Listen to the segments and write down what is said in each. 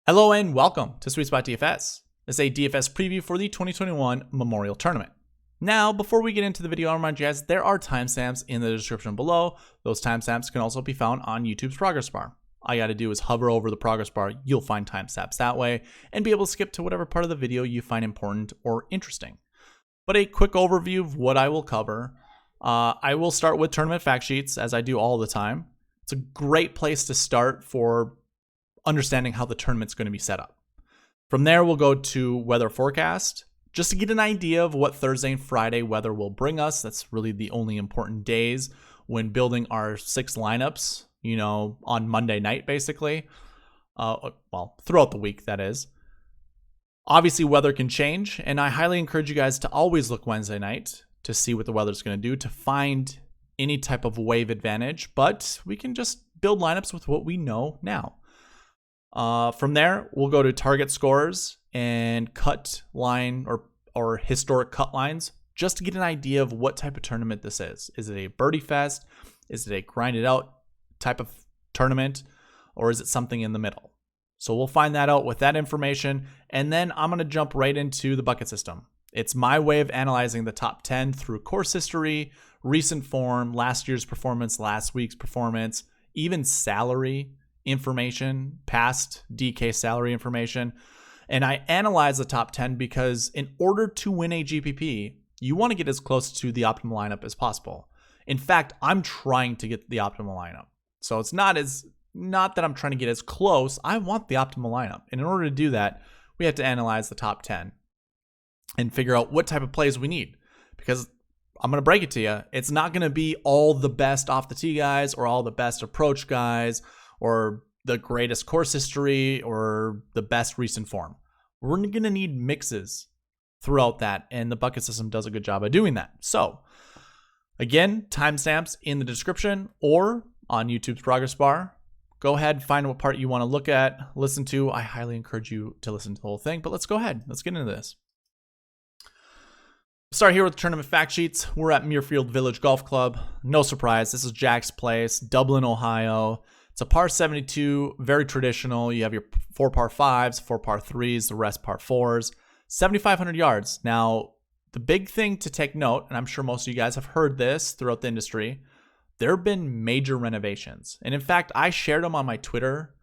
Hello and welcome to SweetSpotDFS. This is a DFS preview for the 2021 Memorial Tournament. Now, before we get into the video, I'll remind you guys there are timestamps in the description below. Those timestamps can also be found on YouTube's progress bar. All you got to do is hover over the progress bar. You'll find timestamps that way and be able to skip to whatever part of the video you find important or interesting. But a quick overview of what I will cover. I will start with tournament fact sheets, as I do all the time. It's a great place to start for understanding how the tournament's going to be set up. From there, we'll go to weather forecast, just to get an idea of what Thursday and Friday weather will bring us. That's really the only important days when building our 6 lineups, on Monday night, basically. Well, throughout the week, that is. Obviously, weather can change, and I highly encourage you guys to always look Wednesday night to see what the weather's going to do, to find any type of wave advantage, but we can just build lineups with what we know now. From there, we'll go to target scores and cut line or historic cut lines, just to get an idea of what type of tournament this is. Is it a birdie fest? Is it a grinded out type of tournament? Or is it something in the middle? So we'll find that out with that information. And then I'm going to jump right into the bucket system. It's my way of analyzing the top 10 through course history, recent form, last year's performance, last week's performance, even salary information, past DK salary information. And I analyze the top 10 because in order to win a GPP, you want to get as close to the optimal lineup as possible. In fact, I'm trying to get the optimal lineup. So it's not that I'm trying to get as close. I want the optimal lineup. And in order to do that, we have to analyze the top 10 and figure out what type of plays we need. Because I'm going to break it to you, it's not going to be all the best off the tee guys or all the best approach guys or the greatest course history or the best recent form. We're going to need mixes throughout that, and the bucket system does a good job of doing that. So again, timestamps in the description or on YouTube's progress bar. Go ahead, find what part you want to look at, listen to. I highly encourage you to listen to the whole thing, but let's go ahead. Let's get into this. Start here with the tournament fact sheets. We're at Muirfield Village Golf Club. No surprise, this is Jack's place, Dublin, Ohio. It's a par 72, very traditional. You have your 4 par 5s, 4 par 3s, the rest par 4s, 7,500 yards. Now, the big thing to take note, and I'm sure most of you guys have heard this throughout the industry, there have been major renovations. And in fact, I shared them on my Twitter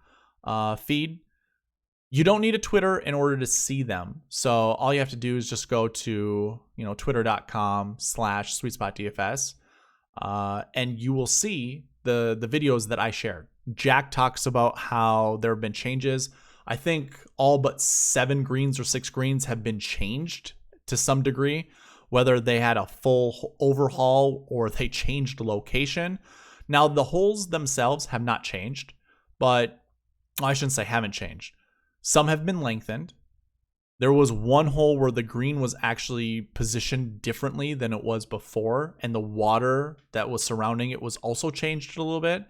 feed. You don't need a Twitter in order to see them. So all you have to do is just go to twitter.com/SweetSpotDFS, and you will see the videos that I shared. Jack talks about how there have been changes. I think all but 7 greens or 6 greens have been changed to some degree, whether they had a full overhaul or they changed location. Now, the holes themselves have not changed, but I shouldn't say haven't changed. Some have been lengthened. There was one hole where the green was actually positioned differently than it was before, and the water that was surrounding it was also changed a little bit.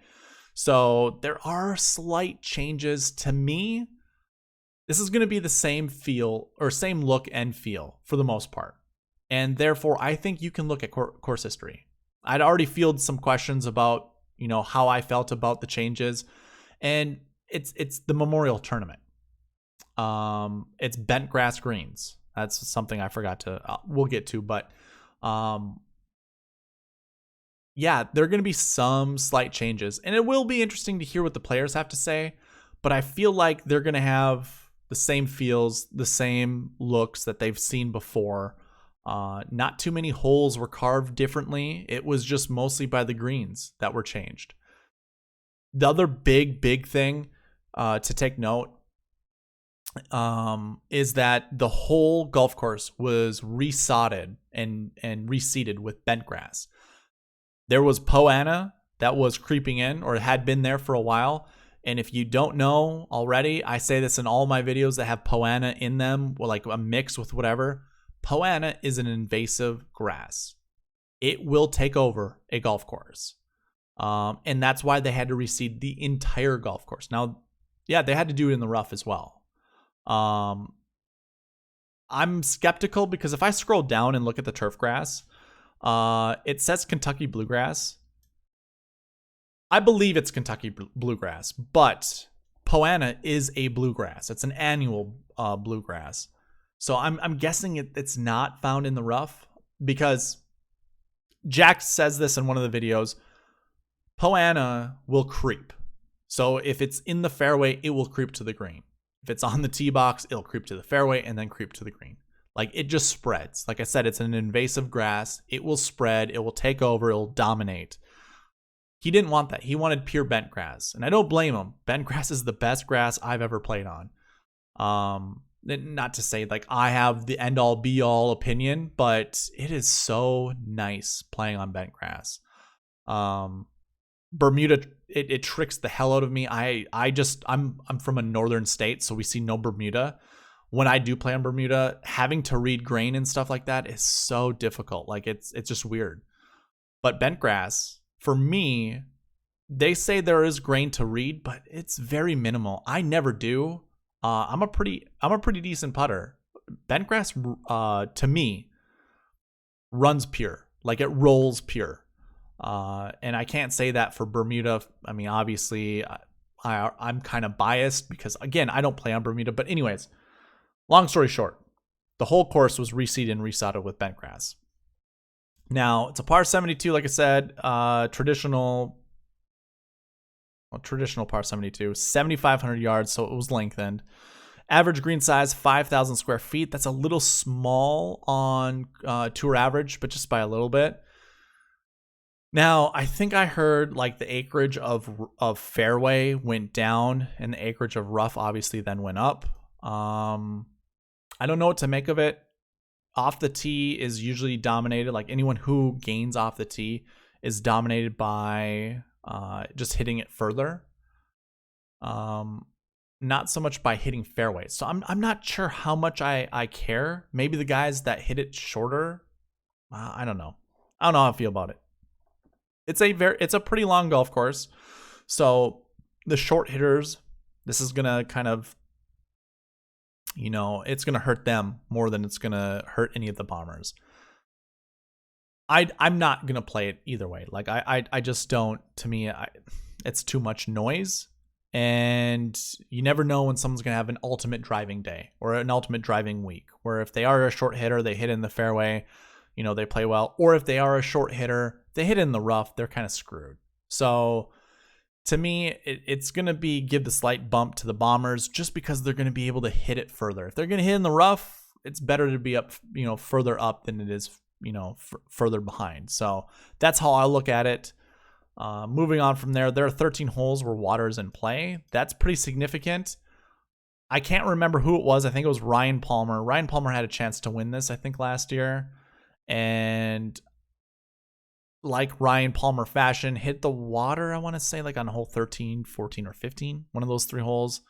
So there are slight changes. To me, this is going to be the same feel or same look and feel for the most part. And therefore, I think you can look at course history. I'd already fielded some questions about, how I felt about the changes. And it's the Memorial Tournament. It's bent grass greens. That's something I forgot to, we'll get to, but yeah, there are going to be some slight changes, and it will be interesting to hear what the players have to say, but I feel like they're going to have the same feels, the same looks that they've seen before. Not too many holes were carved differently. It was just mostly by the greens that were changed. The other big thing to take note is that the whole golf course was resodded and reseeded with bent grass. There was Poa that was creeping in or had been there for a while. And if you don't know already, I say this in all my videos that have Poa in them, like a mix with whatever. Poa is an invasive grass. It will take over a golf course. And that's why they had to reseed the entire golf course. Now, yeah, they had to do it in the rough as well. I'm skeptical because if I scroll down and look at the turf grass, it says Kentucky bluegrass. I believe it's Kentucky bluegrass, but Poa annua is a bluegrass. It's an annual bluegrass. So I'm guessing it's not found in the rough, because Jack says this in one of the videos. Poa annua will creep. So if it's in the fairway, it will creep to the green. If it's on the tee box, it'll creep to the fairway and then creep to the green. Like, it just spreads. Like I said, it's an invasive grass. It will spread. It will take over. It will dominate. He didn't want that. He wanted pure bent grass. And I don't blame him. Bent grass is the best grass I've ever played on. Not to say like I have the end all be all opinion, but it is so nice playing on bent grass. Bermuda, it tricks the hell out of me. I'm from a northern state, so we see no Bermuda. When I do play on Bermuda, having to read grain and stuff like that is so difficult. Like, it's just weird. But bent grass, for me, they say there is grain to read, but it's very minimal. I never do. I'm a pretty decent putter. Bent grass, to me, runs pure. Like, it rolls pure. And I can't say that for Bermuda. I mean, obviously, I'm kind of biased because, again, I don't play on Bermuda. But anyways, long story short, the whole course was reseeded and resodded with bent grass. Now, it's a par 72, like I said, traditional par 72, 7,500 yards, so it was lengthened. Average green size, 5,000 square feet. That's a little small on tour average, but just by a little bit. Now, I think I heard like the acreage of fairway went down and the acreage of rough obviously then went up. I don't know what to make of it. Off the tee is usually dominated. Like, anyone who gains off the tee is dominated by just hitting it further. Not so much by hitting fairways. So I'm not sure how much I care. Maybe the guys that hit it shorter. I don't know. I don't know how I feel about it. It's a pretty long golf course. So the short hitters, this is gonna kind of, it's gonna hurt them more than it's gonna hurt any of the bombers. I'm not gonna play it either way. Like, I just don't. To me, it's too much noise, and you never know when someone's gonna have an ultimate driving day or an ultimate driving week, where if they are a short hitter, they hit in the fairway, they play well, or if they are a short hitter, they hit in the rough, they're kind of screwed. So to me, it's going to give the slight bump to the bombers just because they're going to be able to hit it further. If they're going to hit in the rough, it's better to be up, further up than it is, further behind. So that's how I look at it. Moving on from there, there are 13 holes where water is in play. That's pretty significant. I can't remember who it was. I think it was Ryan Palmer. Ryan Palmer had a chance to win this, I think, last year. And like Ryan Palmer fashion, hit the water, I want to say, like on hole 13, 14, or 15, one of those three holes,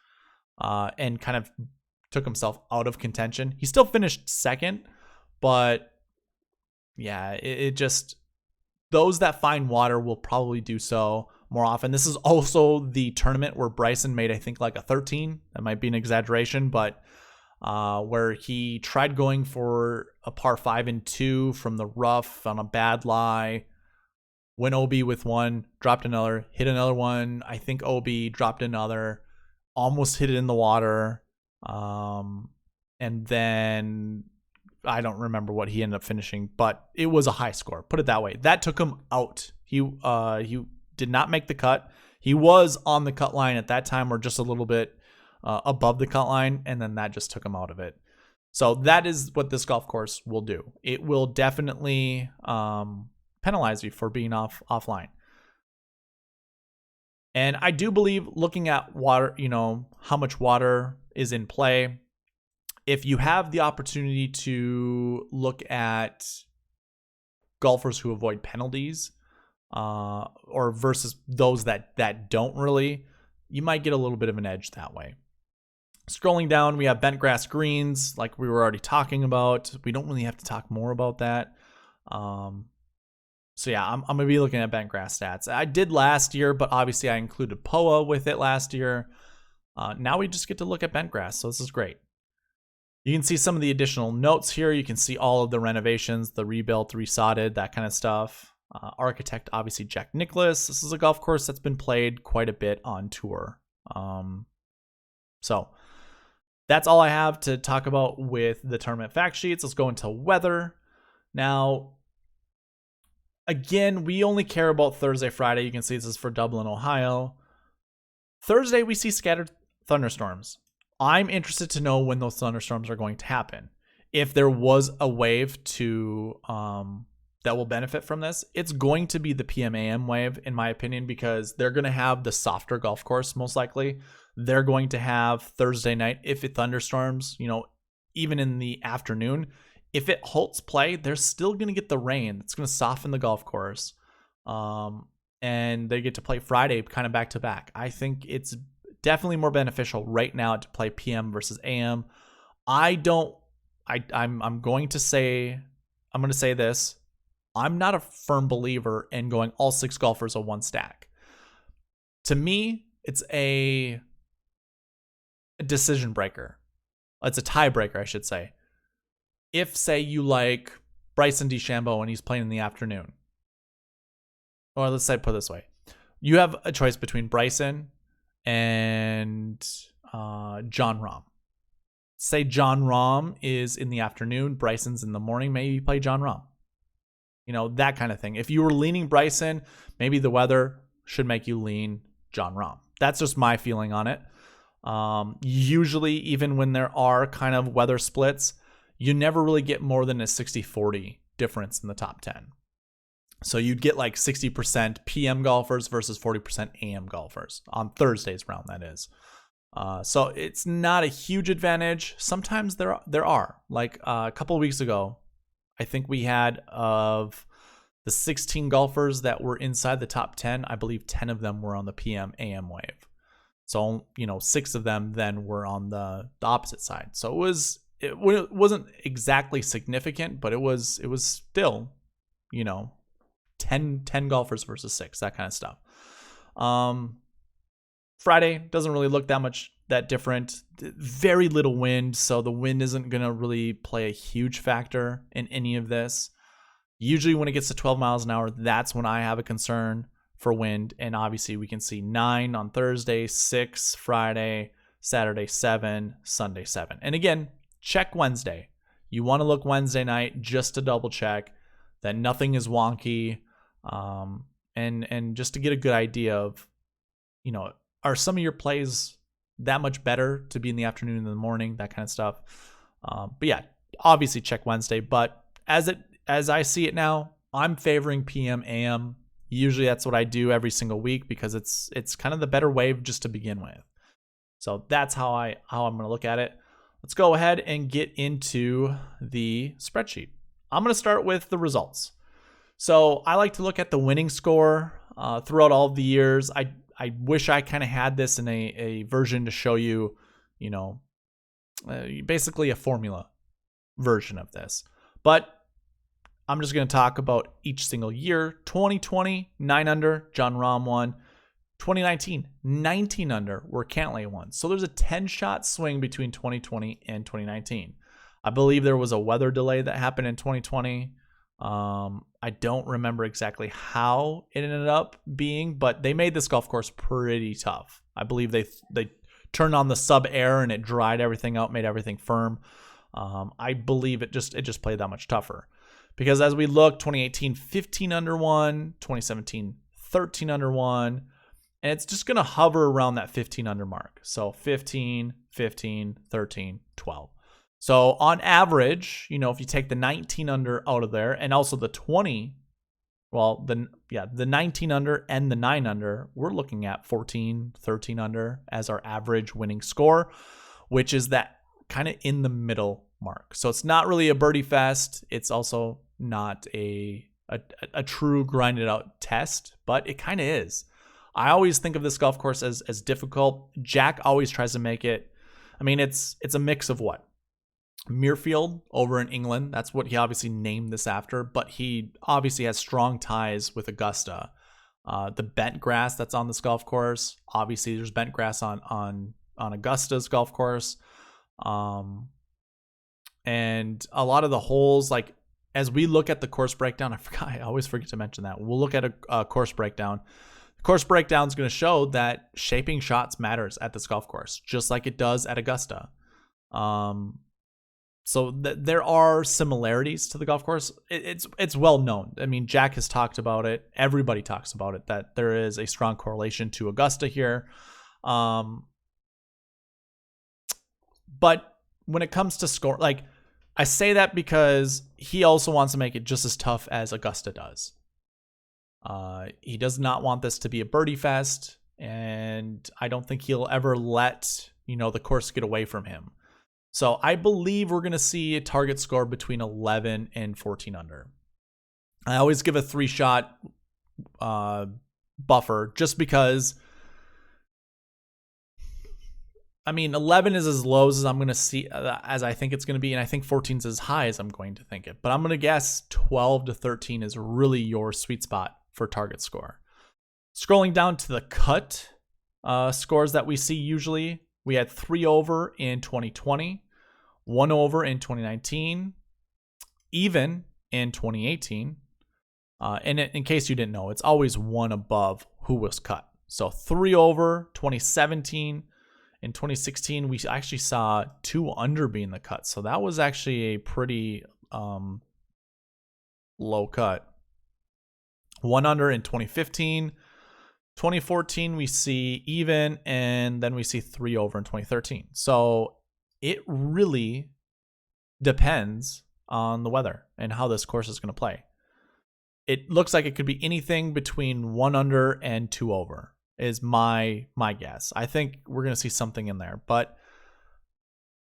and kind of took himself out of contention. He still finished second, but yeah, it just, those that find water will probably do so more often. This is also the tournament where Bryson made, I think, like a 13. That might be an exaggeration, but where he tried going for a par 5 and 2 from the rough on a bad lie, went OB with one, dropped another, hit another one. I think OB, dropped another, almost hit it in the water. And then I don't remember what he ended up finishing, but it was a high score. Put it that way. That took him out. He did not make the cut. He was on the cut line at that time, or just a little bit above the cut line, and then that just took him out of it. So that is what this golf course will do. It will definitely penalize you for being offline. And I do believe, looking at water, how much water is in play, if you have the opportunity to look at golfers who avoid penalties, or versus those that don't really, you might get a little bit of an edge that way. Scrolling down, we have bent grass greens, like we were already talking about. We don't really have to talk more about that. So yeah, I'm going to be looking at bent grass stats. I did last year, but obviously I included POA with it last year. Now we just get to look at bent grass, so this is great. You can see some of the additional notes here. You can see all of the renovations, the rebuilt, resodded, that kind of stuff. Architect, obviously, Jack Nicklaus. This is a golf course that's been played quite a bit on tour. So that's all I have to talk about with the tournament fact sheets. Let's go into weather. Now, again, we only care about Thursday, Friday. You can see this is for Dublin, Ohio. Thursday, we see scattered thunderstorms. I'm interested to know when those thunderstorms are going to happen. If there was a wave to that will benefit from this, it's going to be the PM/AM wave, in my opinion, because they're going to have the softer golf course, most likely. They're going to have Thursday night, if it thunderstorms, even in the afternoon, if it halts play, they're still going to get the rain. It's going to soften the golf course. And they get to play Friday kind of back to back. I think it's definitely more beneficial right now to play PM versus AM. I'm going to say this. I'm not a firm believer in going all 6 golfers on one stack. To me, it's a decision breaker. It's a tiebreaker, I should say. If, say, you like Bryson DeChambeau and he's playing in the afternoon, or let's say put it this way, you have a choice between Bryson and Jon Rahm. Say Jon Rahm is in the afternoon, Bryson's in the morning, maybe you play Jon Rahm. That kind of thing. If you were leaning Bryson, maybe the weather should make you lean Jon Rahm. That's just my feeling on it. Usually, even when there are kind of weather splits, you never really get more than a 60-40 difference in the top 10. So you'd get like 60% PM golfers versus 40% AM golfers on Thursday's round, that is. So it's not a huge advantage. Sometimes there are. Like a couple of weeks ago, I think we had of the 16 golfers that were inside the top 10, I believe 10 of them were on the PM/AM wave. So, 6 of them then were on the opposite side. So it wasn't exactly significant, but it was still, 10 golfers versus 6, that kind of stuff. Friday doesn't really look that different. Very little wind, so the wind isn't going to really play a huge factor in any of this. Usually when it gets to 12 miles an hour, that's when I have a concern for wind. And obviously we can see 9 on Thursday, 6 Friday, Saturday 7, Sunday 7. And again, check Wednesday. You want to look Wednesday night just to double check that nothing is wonky, and just to get a good idea of, are some of your plays that much better to be in the afternoon and in the morning, that kind of stuff. But yeah, obviously check Wednesday. But as I see it now, I'm favoring PM/AM. Usually that's what I do every single week because it's kind of the better wave just to begin with. So that's how I'm going to look at it. Let's go ahead and get into the spreadsheet. I'm going to start with the results. So I like to look at the winning score throughout all of the years. I wish I kind of had this in a version to show you, basically a formula version of this. But I'm just going to talk about each single year. 2020, 9 under, Jon Rahm won. 2019, 19 under, where Cantlay won. So there's a 10-shot swing between 2020 and 2019. I believe there was a weather delay that happened in 2020. I don't remember exactly how it ended up being, but they made this golf course pretty tough. I believe they turned on the sub air and it dried everything out, made everything firm. I believe it just played that much tougher. Because as we look, 2018, 15 under 1, 2017, 13 under 1, and it's just going to hover around that 15 under mark. So 15, 15, 13, 12. So on average, if you take the 19 under out of there and also the 20, the 19 under and the 9 under, we're looking at 14, 13 under as our average winning score, which is that kind of in the middle mark. So it's not really a birdie fest. It's also not a true grinded out test, but it kind of is. I always think of this golf course as difficult. Jack always tries to make it. I mean, it's a mix of what? Muirfield over in England. That's what he obviously named this after, but he obviously has strong ties with Augusta. The bent grass that's on this golf course. Obviously, there's bent grass on Augusta's golf course. And a lot of the holes, like as we look at the course breakdown, I always forget to mention that. We'll look at a course breakdown. The Course breakdown is going to show that shaping shots matters at this golf course, just like it does at Augusta. So there are similarities to the golf course. It's well known. I mean, Jack has talked about it. Everybody talks about it, that there is a strong correlation to Augusta here. But when it comes to score, like, I say that because he also wants to make it just as tough as Augusta does. He does not want this to be a birdie fest, and I don't think he'll ever let, the course get away from him. So I believe we're going to see a target score between 11 and 14 under. I always give a 3-shot buffer just because, 11 is as low as I'm going to see, as I think it's going to be, and I think 14 is as high as I'm going to think it. But I'm going to guess 12 to 13 is really your sweet spot for target score. Scrolling down to the cut scores that we see usually, we had 3 over in 2020, 1 over in 2019, even in 2018. And in case you didn't know, it's always 1 above who was cut. So 3 over 2017. In 2016, we actually saw 2 under being the cut. So that was actually a pretty low cut. 1 under in 2015. 2014, we see even, and then we see 3 over in 2013. So it really depends on the weather and how this course is going to play. It looks like it could be anything between 1 under and 2 over is my guess. I think we're going to see something in there. But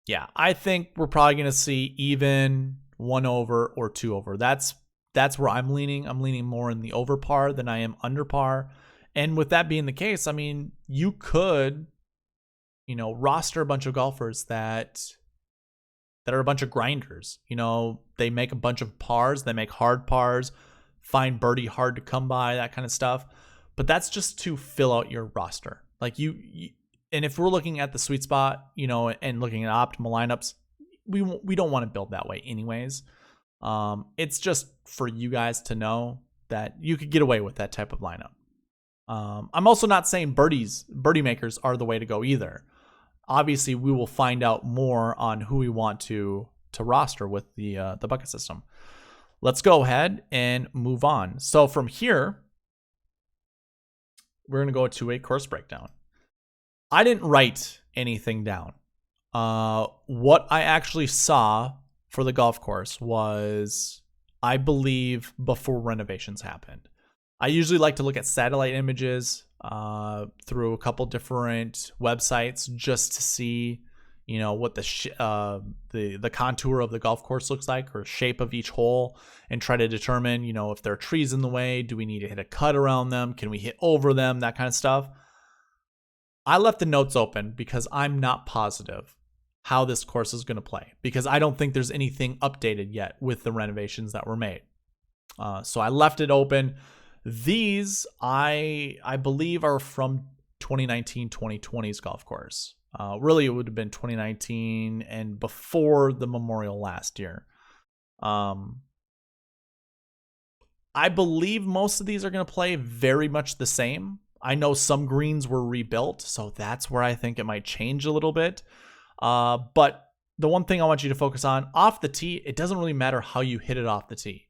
yeah, I think we're probably going to see even 1 over or 2 over. That's where I'm leaning. I'm leaning more in the over par than I am under par. And with that being the case, you could, roster a bunch of golfers that are a bunch of grinders. They make a bunch of pars, they make hard pars, find birdie hard to come by, that kind of stuff. But that's just to fill out your roster. Like and if we're looking at the sweet spot, and looking at optimal lineups, we don't want to build that way anyways. It's just for you guys to know that you could get away with that type of lineup. I'm also not saying birdie makers are the way to go either. Obviously, we will find out more on who we want to roster with the bucket system. Let's go ahead and move on. So from here, we're going to go to a course breakdown. I didn't write anything down. What I actually saw for the golf course was, I believe, before renovations happened. I usually like to look at satellite images through a couple different websites just to see, what the contour of the golf course looks like, or shape of each hole, and try to determine, if there are trees in the way, do we need to hit a cut around them? Can we hit over them? That kind of stuff. I left the notes open because I'm not positive how this course is going to play, because I don't think there's anything updated yet with the renovations that were made. So I left it open. These, I believe, are from 2019-2020's golf course. Really, it would have been 2019 and before the Memorial last year. I believe most of these are going to play very much the same. I know some greens were rebuilt, so that's where I think it might change a little bit. But the one thing I want you to focus on, off the tee, it doesn't really matter how you hit it off the tee.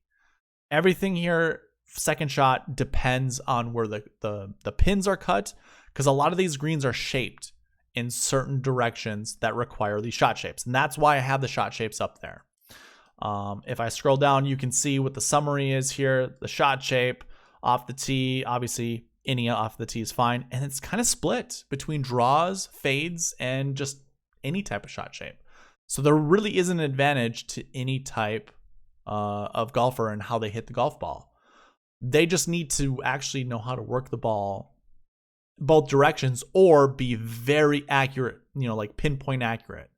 Everything here, second shot, depends on where the pins are cut, because a lot of these greens are shaped in certain directions that require these shot shapes. And that's why I have the shot shapes up there. If I scroll down, you can see what the summary is here. The shot shape off the tee, obviously any off the tee is fine. And it's kind of split between draws, fades, and just any type of shot shape. So there really is an advantage to any type of golfer and how they hit the golf ball. They just need to actually know how to work the ball both directions, or be very accurate, like pinpoint accurate.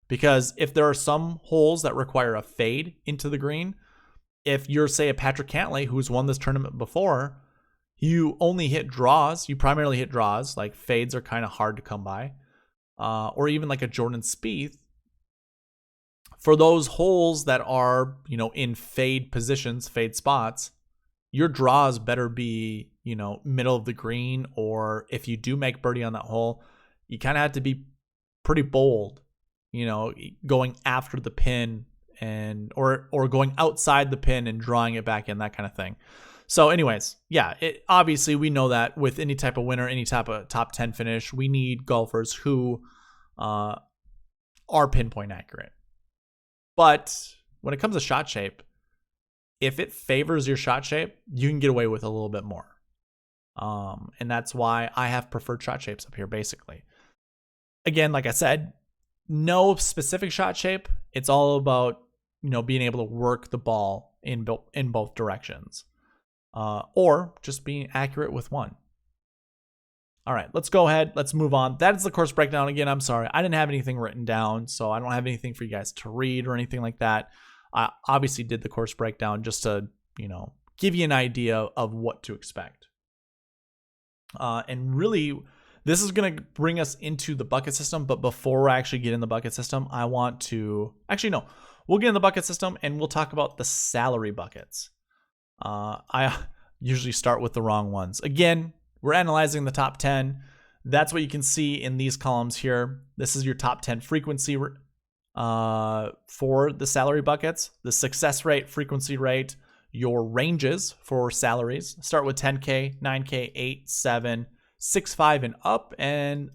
Because if there are some holes that require a fade into the green, if you're, say, a Patrick Cantlay who's won this tournament before, you only hit draws. You primarily hit draws. Like, fades are kind of hard to come by. Or even like a Jordan Spieth. For those holes that are, in fade positions, fade spots, your draws better be, middle of the green, or if you do make birdie on that hole, you kind of have to be pretty bold, going after the pin or going outside the pin and drawing it back in, that kind of thing. So anyways, yeah, obviously we know that with any type of winner, any type of top 10 finish, we need golfers who are pinpoint accurate. But when it comes to shot shape, if it favors your shot shape, you can get away with a little bit more. And that's why I have preferred shot shapes up here, basically. Again, like I said, no specific shot shape. It's all about, being able to work the ball in both directions, or just being accurate with one. All right, let's go ahead. Let's move on. That is the course breakdown. Again, I'm sorry, I didn't have anything written down, so I don't have anything for you guys to read or anything like that. I obviously did the course breakdown just to, give you an idea of what to expect. And really, this is going to bring us into the bucket system. But before I actually get in the bucket system, I want to... Actually, no. We'll get in the bucket system and we'll talk about the salary buckets. I usually start with the wrong ones. Again, we're analyzing the top 10. That's what you can see in these columns here. This is your top 10 frequency for the salary buckets. The success rate, frequency rate, your ranges for salaries. Start with 10K, 9K, 8, 7, 6.5 and up, and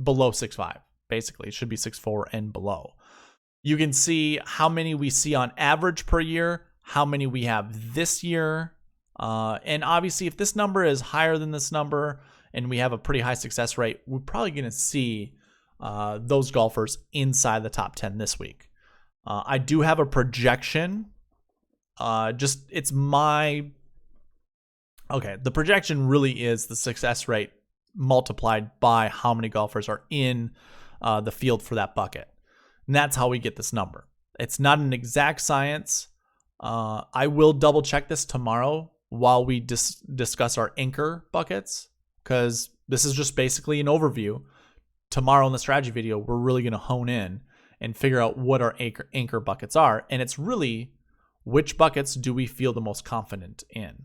below 6.5. Basically, it should be 6.4 and below. You can see how many we see on average per year, how many we have this year. And obviously, if this number is higher than this number and we have a pretty high success rate, we're probably going to see those golfers inside the top 10 this week. I do have a projection. The projection really is the success rate multiplied by how many golfers are in the field for that bucket. And that's how we get this number. It's not an exact science. I will double check this tomorrow while we discuss our anchor buckets, because this is just basically an overview. Tomorrow in the strategy video, we're really going to hone in and figure out what our anchor buckets are. And it's really which buckets do we feel the most confident in,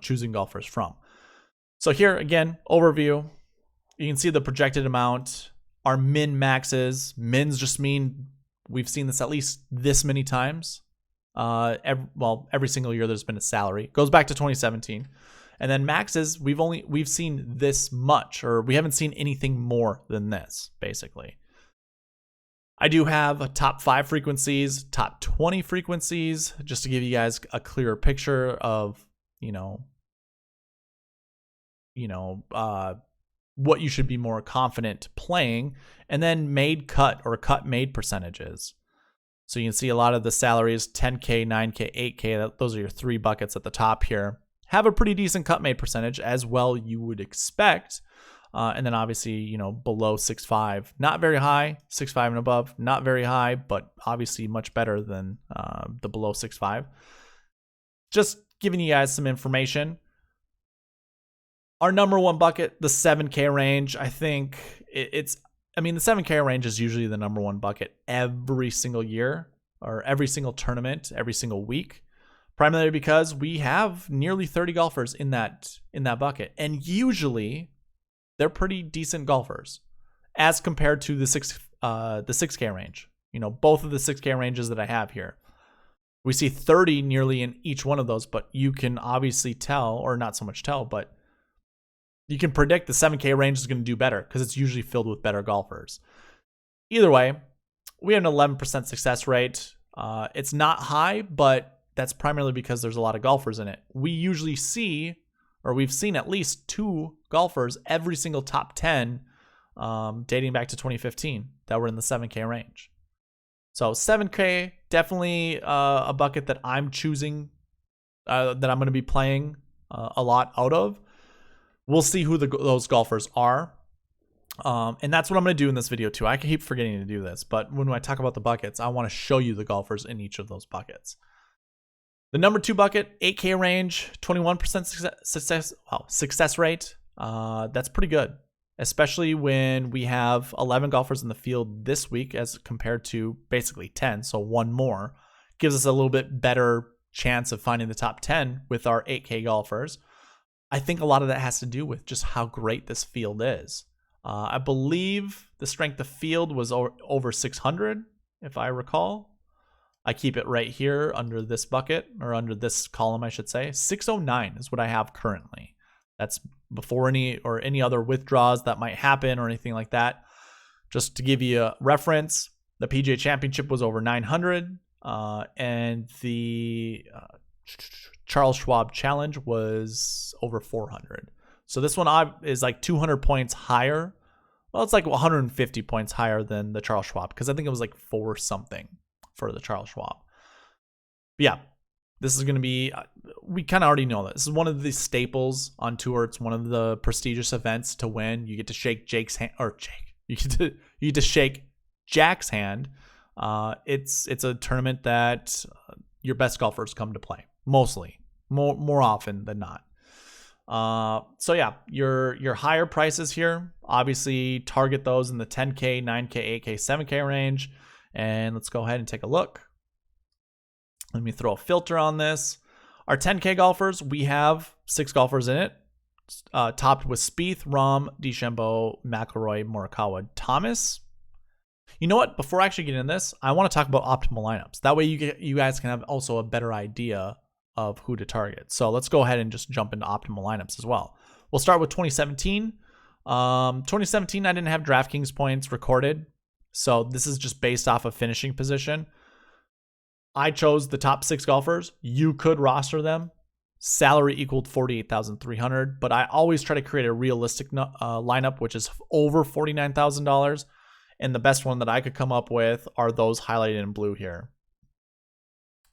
choosing golfers from. So here, again, overview. You can see the projected amount. Our min maxes. Mins just mean we've seen this at least this many times. Every single year there's been a salary. Goes back to 2017. And then maxes, we've seen this much, or we haven't seen anything more than this, basically. I do have a top 5 frequencies, top 20 frequencies, just to give you guys a clearer picture of, what you should be more confident playing, and then made cut or cut made percentages. So you can see a lot of the salaries, 10K, 9K, 8K, those are your 3 buckets at the top here, have a pretty decent cut made percentage as well, you would expect. And then obviously, below 6.5, not very high, 6.5 and above, not very high, but obviously much better than the below 6.5. Just giving you guys some information. Our number one bucket, the 7K range, I think the 7K range is usually the number one bucket every single year, or every single tournament, every single week. Primarily because we have nearly 30 golfers in that bucket. And usually they're pretty decent golfers as compared to the 6K range. Both of the 6K ranges that I have here. We see 30 nearly in each one of those, but you can obviously tell, or not so much tell, but you can predict the 7K range is going to do better because it's usually filled with better golfers. Either way, we have an 11% success rate. It's not high, but that's primarily because there's a lot of golfers in it. We usually see, or we've seen at least 2 golfers every single top 10 dating back to 2015 that were in the 7K range. So 7K, definitely a bucket that I'm choosing, that I'm going to be playing a lot out of. We'll see who those golfers are. And that's what I'm going to do in this video too. I keep forgetting to do this, but when I talk about the buckets, I want to show you the golfers in each of those buckets. The number 2 bucket, 8K range, 21% success rate. That's pretty good, especially when we have 11 golfers in the field this week as compared to basically 10, so 1 more. Gives us a little bit better chance of finding the top 10 with our 8K golfers. I think a lot of that has to do with just how great this field is. I believe the strength of field was over 600, if I recall. I keep it right here under this bucket, or under this column, I should say. 609 is what I have currently. That's before any other withdrawals that might happen or anything like that. Just to give you a reference, the PGA Championship was over 900, and the Charles Schwab Challenge was over 400. So this one is like 200 points higher. Well, it's like 150 points higher than the Charles Schwab, because I think it was like 4 something for the Charles Schwab. But yeah, this is going to be, we kind of already know that. This is one of the staples on tour. It's one of the prestigious events to win. You get to shake Jake's hand, or Jake. You get to shake Jack's hand. It's a tournament that your best golfers come to play, mostly, more often than not. So yeah, your higher prices here, obviously target those in the 10K, 9K, 8K, 7K range. And let's go ahead and take a look. Let me throw a filter on this. Our 10K golfers, we have 6 golfers in it, topped with Spieth, Rahm, DeChambeau, McIlroy, Morikawa, Thomas. You know what? Before I actually get into this, I want to talk about optimal lineups. That way you guys can have also a better idea of who to target. So let's go ahead and just jump into optimal lineups as well. We'll start with 2017. 2017, I didn't have DraftKings points recorded. So this is just based off of finishing position. I chose the top 6 golfers. You could roster them. Salary equaled $48,300, but I always try to create a realistic lineup, which is over $49,000. And the best one that I could come up with are those highlighted in blue here.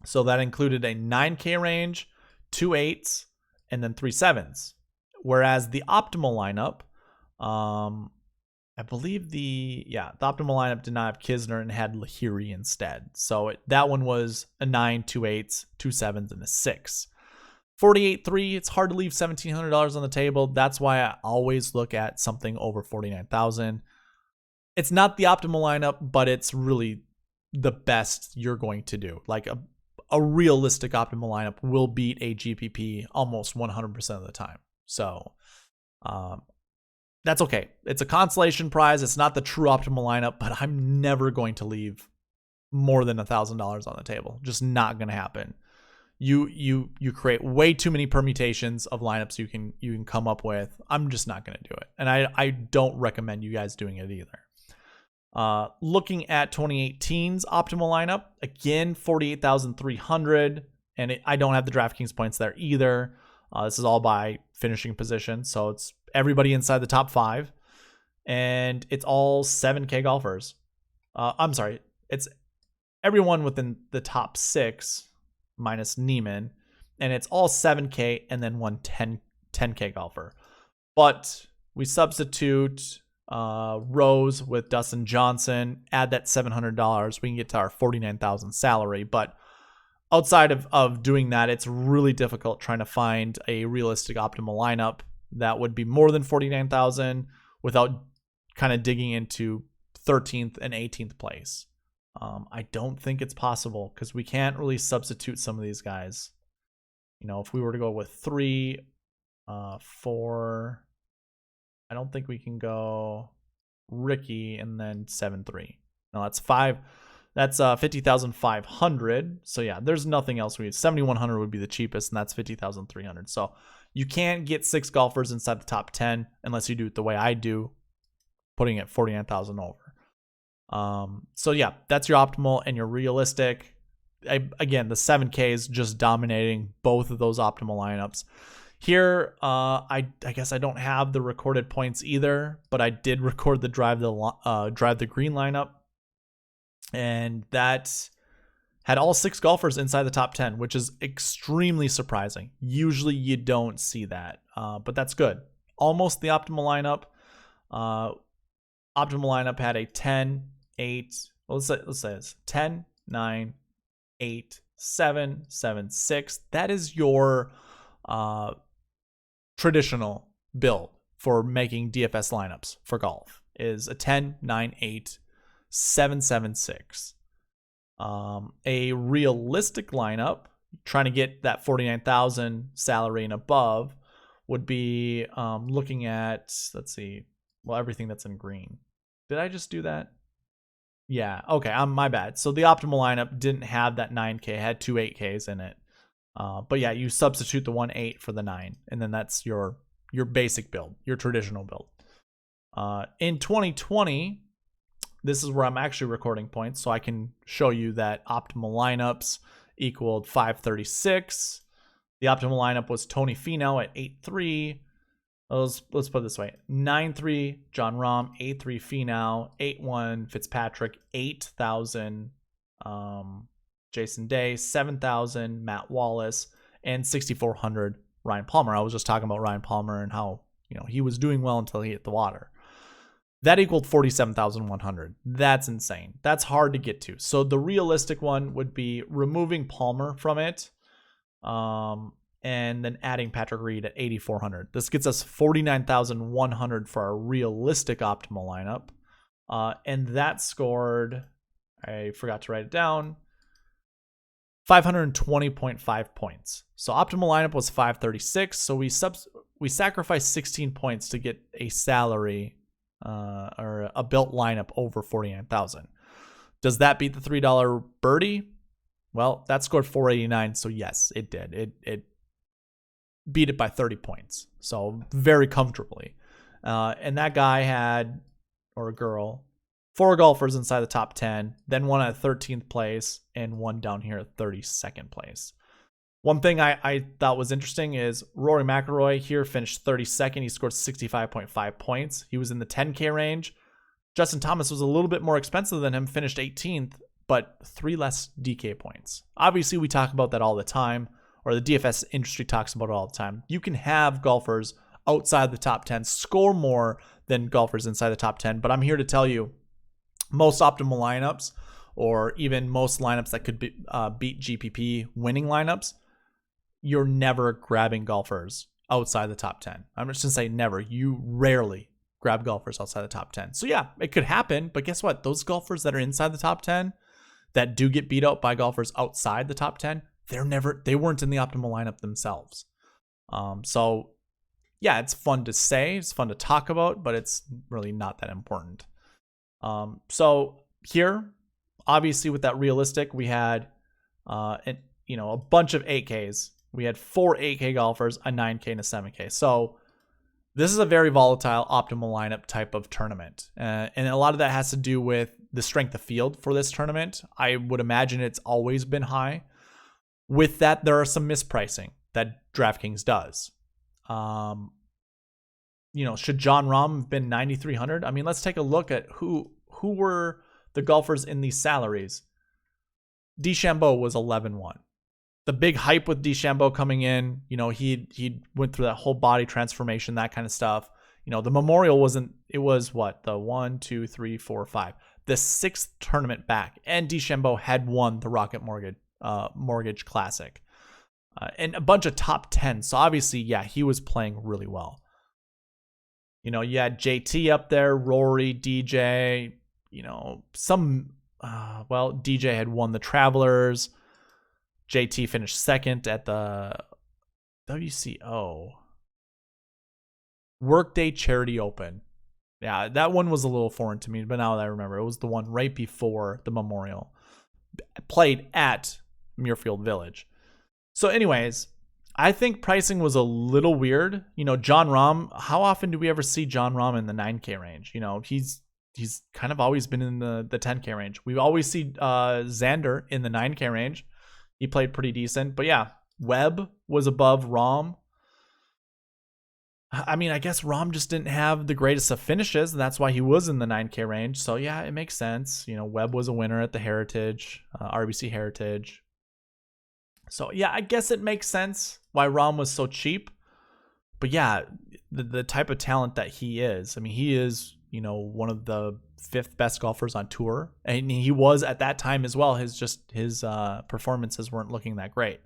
So that included a 9K range, 2 8s, and then 3 7s. Whereas the optimal lineup, I believe the optimal lineup did not have Kisner and had Lahiri instead. So that one was a 9, 2 8s, 2 7s, and a 6. 48.3, it's hard to leave $1,700 on the table. That's why I always look at something over $49,000. It's not the optimal lineup, but it's really the best you're going to do. Like a realistic optimal lineup will beat a GPP almost 100% of the time. So that's okay. It's a consolation prize. It's not the true optimal lineup, but I'm never going to leave more than $1,000 on the table. Just not going to happen. You create way too many permutations of lineups you can come up with. I'm just not going to do it. And I don't recommend you guys doing it either. Looking at 2018's optimal lineup, again, 48,300, and I don't have the DraftKings points there either. This is all by finishing position, so it's everybody inside the top 5, and it's all 7K golfers. I'm sorry, it's everyone within the top 6 minus Neiman, and it's all 7K and then one 10K golfer. But we substitute Rose with Dustin Johnson, add that $700, we can get to our $49,000 salary. But outside of doing that, it's really difficult trying to find a realistic optimal lineup that would be more than $49,000 without kind of digging into 13th and 18th place. I don't think it's possible because we can't really substitute some of these guys. You know, if we were to go with 3, 4, I don't think we can go Ricky and then 7-3. No, that's 5. That's 50,500. So yeah, there's nothing else. 7,100 would be the cheapest, and that's 50,300. So you can't get 6 golfers inside the top 10 unless you do it the way I do, putting it 49,000 over. So yeah, that's your optimal and your realistic. Again, the 7K is just dominating both of those optimal lineups. Here, I guess I don't have the recorded points either, but I did record the drive the green lineup, and that had all 6 golfers inside the top 10, which is extremely surprising. Usually you don't see that, but that's good. Almost the optimal lineup. Optimal lineup had a 10, 8. Let's say this: 10, 9, 8, 7, 7, 6. That is your traditional build for making DFS lineups for golf. Is a 10, 9, 8, 7, 7, 6. A realistic lineup, trying to get that 49,000 salary and above, would be looking at, let's see, well, everything that's in green. Did I just do that? Yeah, okay, my bad. So the optimal lineup didn't have that 9K, it had two 8Ks in it. But yeah, you substitute the 1-8 for the 9, and then that's your basic build, your traditional build. In 2020, this is where I'm actually recording points, so I can show you that optimal lineups equaled 536. The optimal lineup was Tony Finau at 8-3. Let's put it this way. 9-3, Jon Rahm. 8-3, Finau. 8-1, Fitzpatrick. 8,000, Jason Day. 7,000, Matt Wallace. And 6,400, Ryan Palmer. I was just talking about Ryan Palmer and how, he was doing well until he hit the water. That equaled 47,100. That's insane. That's hard to get to. So the realistic one would be removing Palmer from it, and then adding Patrick Reed at 8,400. This gets us 49,100 for our realistic optimal lineup. And that scored, I forgot to write it down, 520.5 points. So optimal lineup was 536. So we sacrificed 16 points to get a salary or a built lineup over 49,000. Does that beat the $3 birdie? Well, that scored 489. So yes, it did. It beat it by 30 points. So very comfortably. And that guy had, or a girl, 4 golfers inside the top 10, then one at 13th place and one down here at 32nd place. One thing I thought was interesting is Rory McIlroy here finished 32nd. He scored 65.5 points. He was in the 10K range. Justin Thomas was a little bit more expensive than him, finished 18th, but 3 less DK points. Obviously, we talk about that all the time, or the DFS industry talks about it all the time. You can have golfers outside the top 10 score more than golfers inside the top 10, but I'm here to tell you, most optimal lineups, or even most lineups that could beat GPP winning lineups, you're never grabbing golfers outside the top 10. I'm just going to say never. You rarely grab golfers outside the top 10. So yeah, it could happen, but guess what? Those golfers that are inside the top 10 that do get beat out by golfers outside the top 10, they weren't in the optimal lineup themselves. So yeah, it's fun to say, it's fun to talk about, but it's really not that important. So here, obviously with that realistic, we had a bunch of 8Ks. We had 4 8K golfers, a 9K, and a 7K. So this is a very volatile optimal lineup type of tournament. And a lot of that has to do with the strength of field for this tournament. I would imagine it's always been high. With that, there are some mispricing that DraftKings does. Should Jon Rahm have been 9,300? I mean, let's take a look at who were the golfers in these salaries. DeChambeau was 11-1. The big hype with DeChambeau coming in, he went through that whole body transformation, that kind of stuff. The Memorial it was what? The 1, 2, 3, 4, 5. The 6th tournament back. And DeChambeau had won the Rocket Mortgage Classic. And a bunch of top 10. So obviously, yeah, he was playing really well. You had JT up there, Rory, DJ, DJ had won the Travelers. JT finished 2nd at the WCO Workday Charity Open. Yeah, that one was a little foreign to me, but now that I remember, it was the one right before the Memorial. Played at Muirfield Village. So anyways, I think pricing was a little weird. Jon Rahm, how often do we ever see Jon Rahm in the 9K range? He's kind of always been in the 10K range. We always see Xander in the 9K range. He played pretty decent. But yeah, Webb was above Rahm. I mean, I guess Rahm just didn't have the greatest of finishes, and that's why he was in the 9K range. So yeah, it makes sense. Webb was a winner at the Heritage, RBC Heritage. So yeah, I guess it makes sense why Rahm was so cheap. But yeah, the type of talent that he is. I mean, he is, one of the 5th best golfers on tour. And he was at that time as well. His performances weren't looking that great.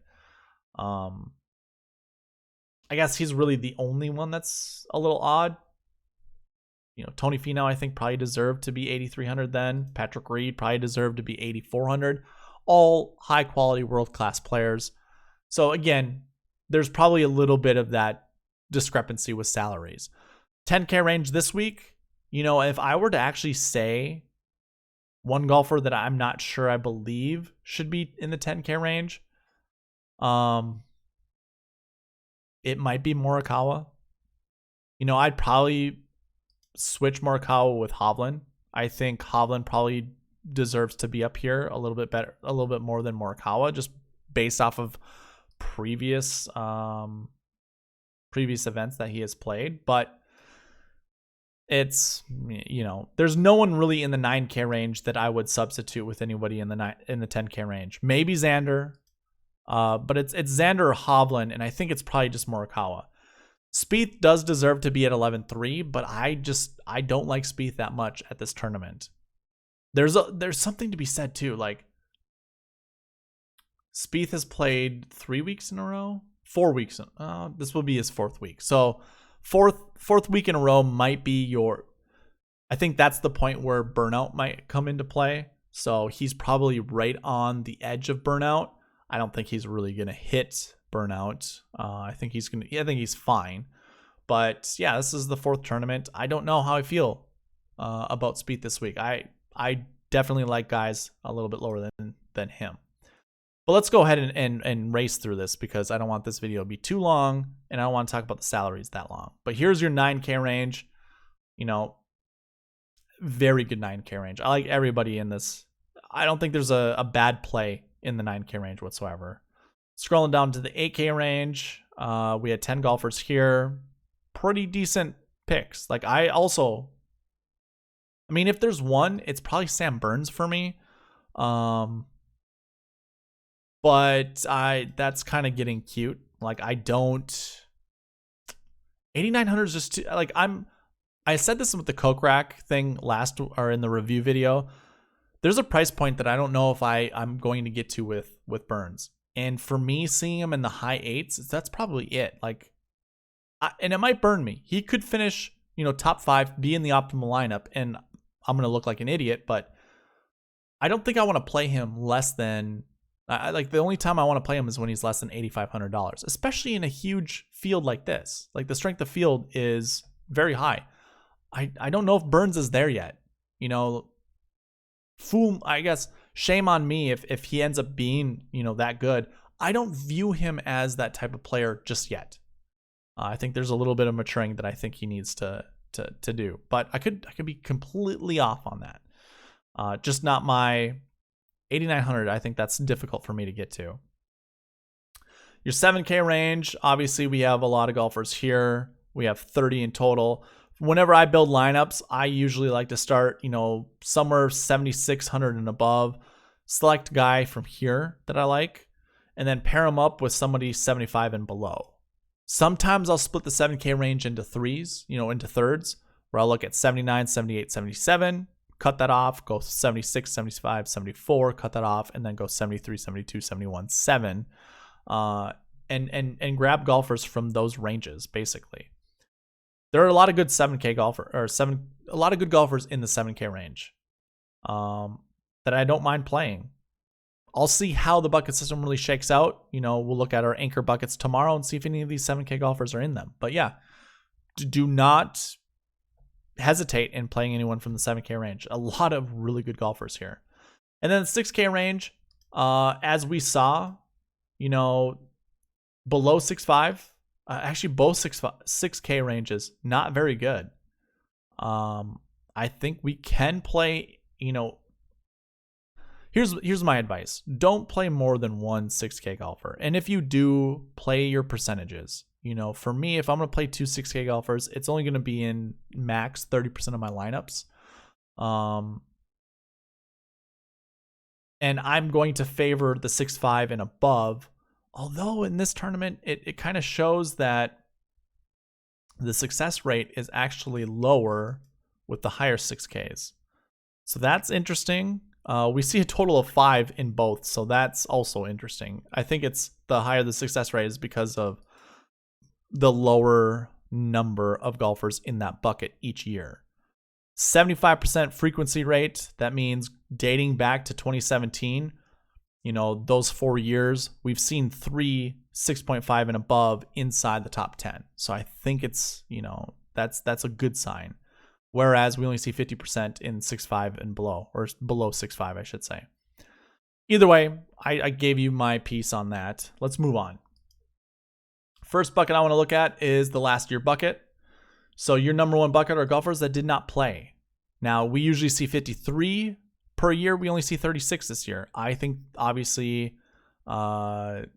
I guess he's really the only one that's a little odd. Tony Finau, I think, probably deserved to be 8,300 then. Patrick Reed probably deserved to be 8,400. All high-quality, world-class players. So, again, there's probably a little bit of that discrepancy with salaries. 10K range this week, you know, if I were to actually say one golfer that I'm not sure I believe should be in the 10K range, it might be Morikawa. You know, I'd probably switch Morikawa with Hovland. I think Hovland probably deserves to be up here a little bit better, a little bit more than Morikawa, just based off of previous events that he has played. But it's, you know, there's no one really in the 9K range that I would substitute with anybody in the 10K range. Maybe Xander, but it's Xander or Hovland, and I think it's probably just Morikawa. Spieth does deserve to be at 11-3, but I don't like Spieth that much at this tournament. There's something to be said too. Like, Spieth has played 3 weeks in a row, 4 weeks. This will be his 4th week. So fourth week in a row might be I think that's the point where burnout might come into play. So he's probably right on the edge of burnout. I don't think he's really going to hit burnout. I think he's fine. But yeah, this is the 4th tournament. I don't know how I feel about Spieth this week. I definitely like guys a little bit lower than him. But let's go ahead and race through this, because I don't want this video to be too long, and I don't want to talk about the salaries that long. But here's your 9K range. You know, very good 9K range. I like everybody in this. I don't think there's a bad play in the 9K range whatsoever. Scrolling down to the 8K range, we had 10 golfers here. Pretty decent picks. Like, I mean, if there's one, it's probably Sam Burns for me. But that's kind of getting cute. Like, 8,900 is just too, like, I said this with the Coke Rack thing in the review video. There's a price point that I don't know if I'm going to get to with Burns. And for me, seeing him in the high 8s, that's probably it. Like, and it might burn me. He could finish, you know, top 5, be in the optimal lineup, and I'm going to look like an idiot. But I don't think I want to play him less than, like, the only time I want to play him is when he's less than $8,500, especially in a huge field like this. Like, the strength of field is very high. I don't know if Burns is there yet. You know, I guess shame on me if he ends up being, you know, that good. I don't view him as that type of player just yet. I think there's a little bit of maturing that I think he needs to do. But I could be completely off on that. Just not my 8,900. I think that's difficult for me to get to. Your 7K range, obviously we have a lot of golfers here. We have 30 in total. Whenever I build lineups, I usually like to start, you know, somewhere 7,600 and above. Select a guy from here that I like, and then pair him up with somebody 75 and below. Sometimes I'll split the 7K range into threes, you know, into thirds, where I'll look at 79, 78, 77, cut that off, go 76, 75, 74, cut that off, and then go 73, 72, 71, 7, and grab golfers from those ranges, basically. There are a lot of good 7K a lot of good golfers in the 7K range that I don't mind playing. I'll see how the bucket system really shakes out. You know, we'll look at our anchor buckets tomorrow and see if any of these 7K golfers are in them. But yeah, do not hesitate in playing anyone from the 7K range. A lot of really good golfers here. And then the 6K range, as we saw, you know, below 6.5, actually both 6K ranges, not very good. I think we can play, you know, here's my advice. Don't play more than one 6K golfer. And if you do, play your percentages. You know, for me, if I'm going to play two 6K golfers, it's only going to be in max 30% of my lineups. And I'm going to favor the 6.5 and above. Although in this tournament, it kind of shows that the success rate is actually lower with the higher 6Ks. So that's interesting. We see a total of 5 in both, so that's also interesting. I think it's the higher the success rate is because of the lower number of golfers in that bucket each year. 75% frequency rate, that means dating back to 2017, you know, those 4 years, we've seen 3 6.5 and above inside the top 10. So I think it's, that's a good sign. Whereas we only see 50% in 6.5 and below, or below 6.5, I should say. Either way, I gave you my piece on that. Let's move on. First bucket I want to look at is the last year bucket. So your number one bucket are golfers that did not play. Now, we usually see 53 per year. We only see 36 this year. I think, obviously, the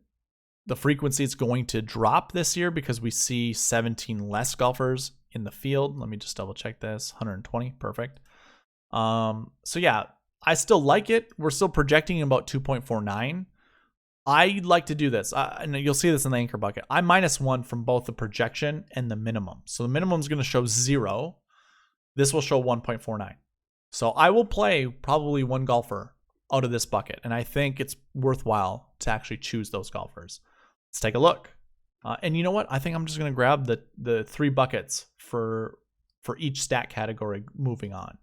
frequency is going to drop this year because we see 17 less golfers in the field. Let me just double check this. 120. Perfect. So yeah, I still like it. We're still projecting about 2.49. I like to do this, and you'll see this in the anchor bucket. I'm -1 from both the projection and the minimum. So the minimum is going to show 0. This will show 1.49. So I will play probably one golfer out of this bucket, and I think it's worthwhile to actually choose those golfers. Let's take a look. And you know what? I think I'm just going to grab the 3 buckets for each stat category moving on,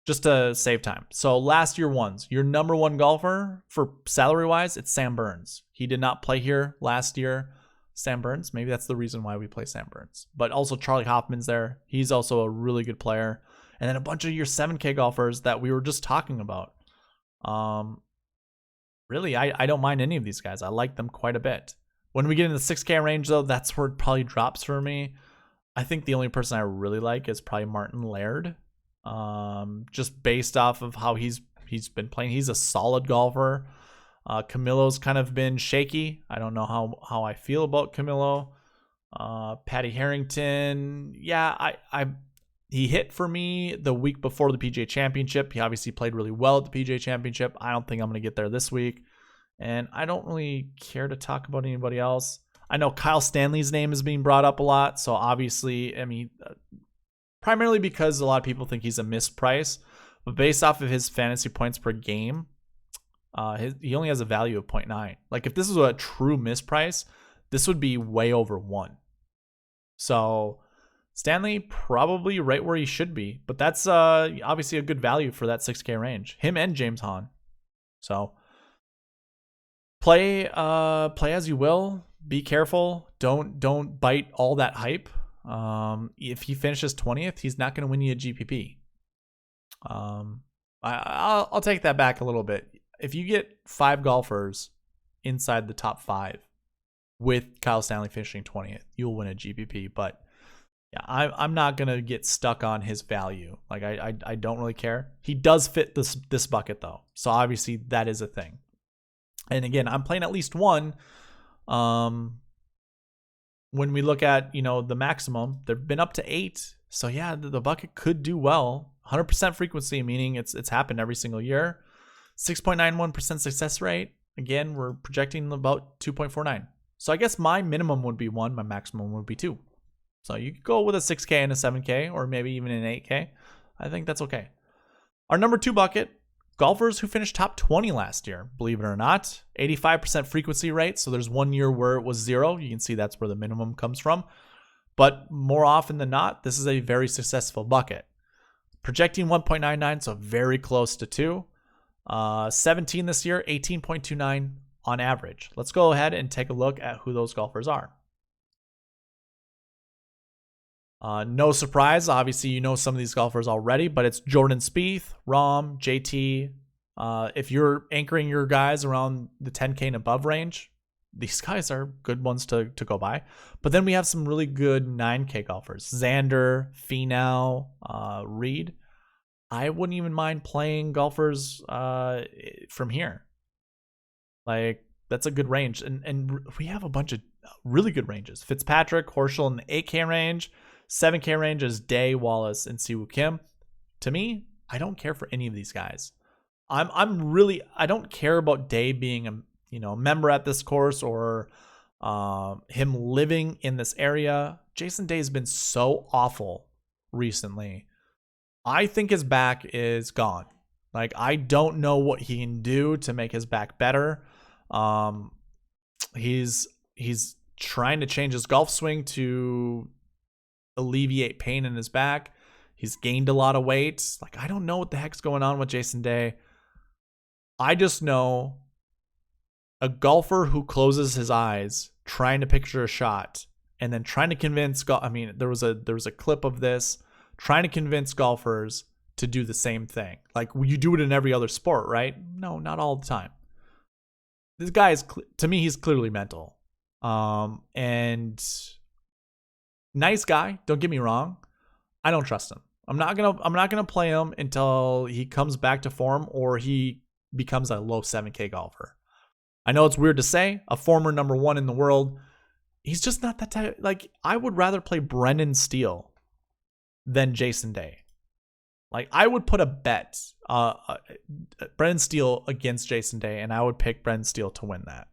just to save time. So last year ones, your number one golfer for salary-wise, it's Sam Burns. He did not play here last year. Sam Burns, maybe that's the reason why we play Sam Burns. But also Charlie Hoffman's there. He's also a really good player. And then a bunch of your 7K golfers that we were just talking about. Really, I don't mind any of these guys. I like them quite a bit. When we get in the 6K range, though, that's where it probably drops for me. I think the only person I really like is probably Martin Laird. Just based off of how he's been playing. He's a solid golfer. Camilo's kind of been shaky. I don't know how I feel about Camilo. Patty Harrington, yeah, he hit for me the week before the PGA Championship. He obviously played really well at the PGA Championship. I don't think I'm going to get there this week. And I don't really care to talk about anybody else. I know Kyle Stanley's name is being brought up a lot. So obviously, I mean, primarily because a lot of people think he's a misprice. But based off of his fantasy points per game, he only has a value of 0.9. Like, if this was a true misprice, this would be way over 1. So Stanley probably right where he should be. But that's obviously a good value for that 6K range. Him and James Hahn. So play as you will. Be careful. Don't bite all that hype. If he finishes 20th, he's not going to win you a GPP. I'll take that back a little bit. If you get 5 golfers inside the top 5 with Kyle Stanley finishing 20th, you'll win a GPP. But yeah, I'm not going to get stuck on his value. Like, I don't really care. He does fit this bucket, though. So obviously that is a thing. And again, I'm playing at least one. When we look at, the maximum, they've been up to 8. So yeah, the bucket could do well. 100% frequency, meaning it's happened every single year. 6.91% success rate. Again, we're projecting about 2.49. So I guess my minimum would be 1. My maximum would be 2. So you could go with a 6K and a 7K, or maybe even an 8K. I think that's okay. Our number 2 bucket, golfers who finished top 20 last year, believe it or not. 85% frequency rate. So there's 1 year where it was 0. You can see that's where the minimum comes from. But more often than not, this is a very successful bucket. Projecting 1.99, so very close to 2. 17 this year, 18.29 on average. Let's go ahead and take a look at who those golfers are. No surprise, obviously you know some of these golfers already, but it's Jordan Spieth, Rahm, JT. If you're anchoring your guys around the 10K and above range, these guys are good ones to go by. But then we have some really good 9K golfers. Xander, Finau, Reed. I wouldn't even mind playing golfers from here. Like, that's a good range. And we have a bunch of really good ranges. Fitzpatrick, Horschel in the 8K range. 7K range is Day, Wallace, and Siwoo Kim. To me, I don't care for any of these guys. I don't care about Day being a member at this course or him living in this area. Jason Day has been so awful recently. I think his back is gone. Like, I don't know what he can do to make his back better. He's trying to change his golf swing to alleviate pain in his back. He's gained a lot of weight. Like, I don't know what the heck's going on with Jason Day. I just know A golfer who closes his eyes trying to picture a shot and then trying to convince there was a clip of this trying to convince golfers to do the same thing. Like, you do it in every other sport, right? No, not all the time. This guy is, to me, he's clearly mental. And nice guy, don't get me wrong. I don't trust him. I'm not gonna play him until he comes back to form or he becomes a low 7K golfer. I know it's weird to say, a former number 1 in the world. He's just not that type. Like, I would rather play Brendan Steele than Jason Day. Like, I would put a bet, Brendan Steele against Jason Day, and I would pick Brendan Steele to win that.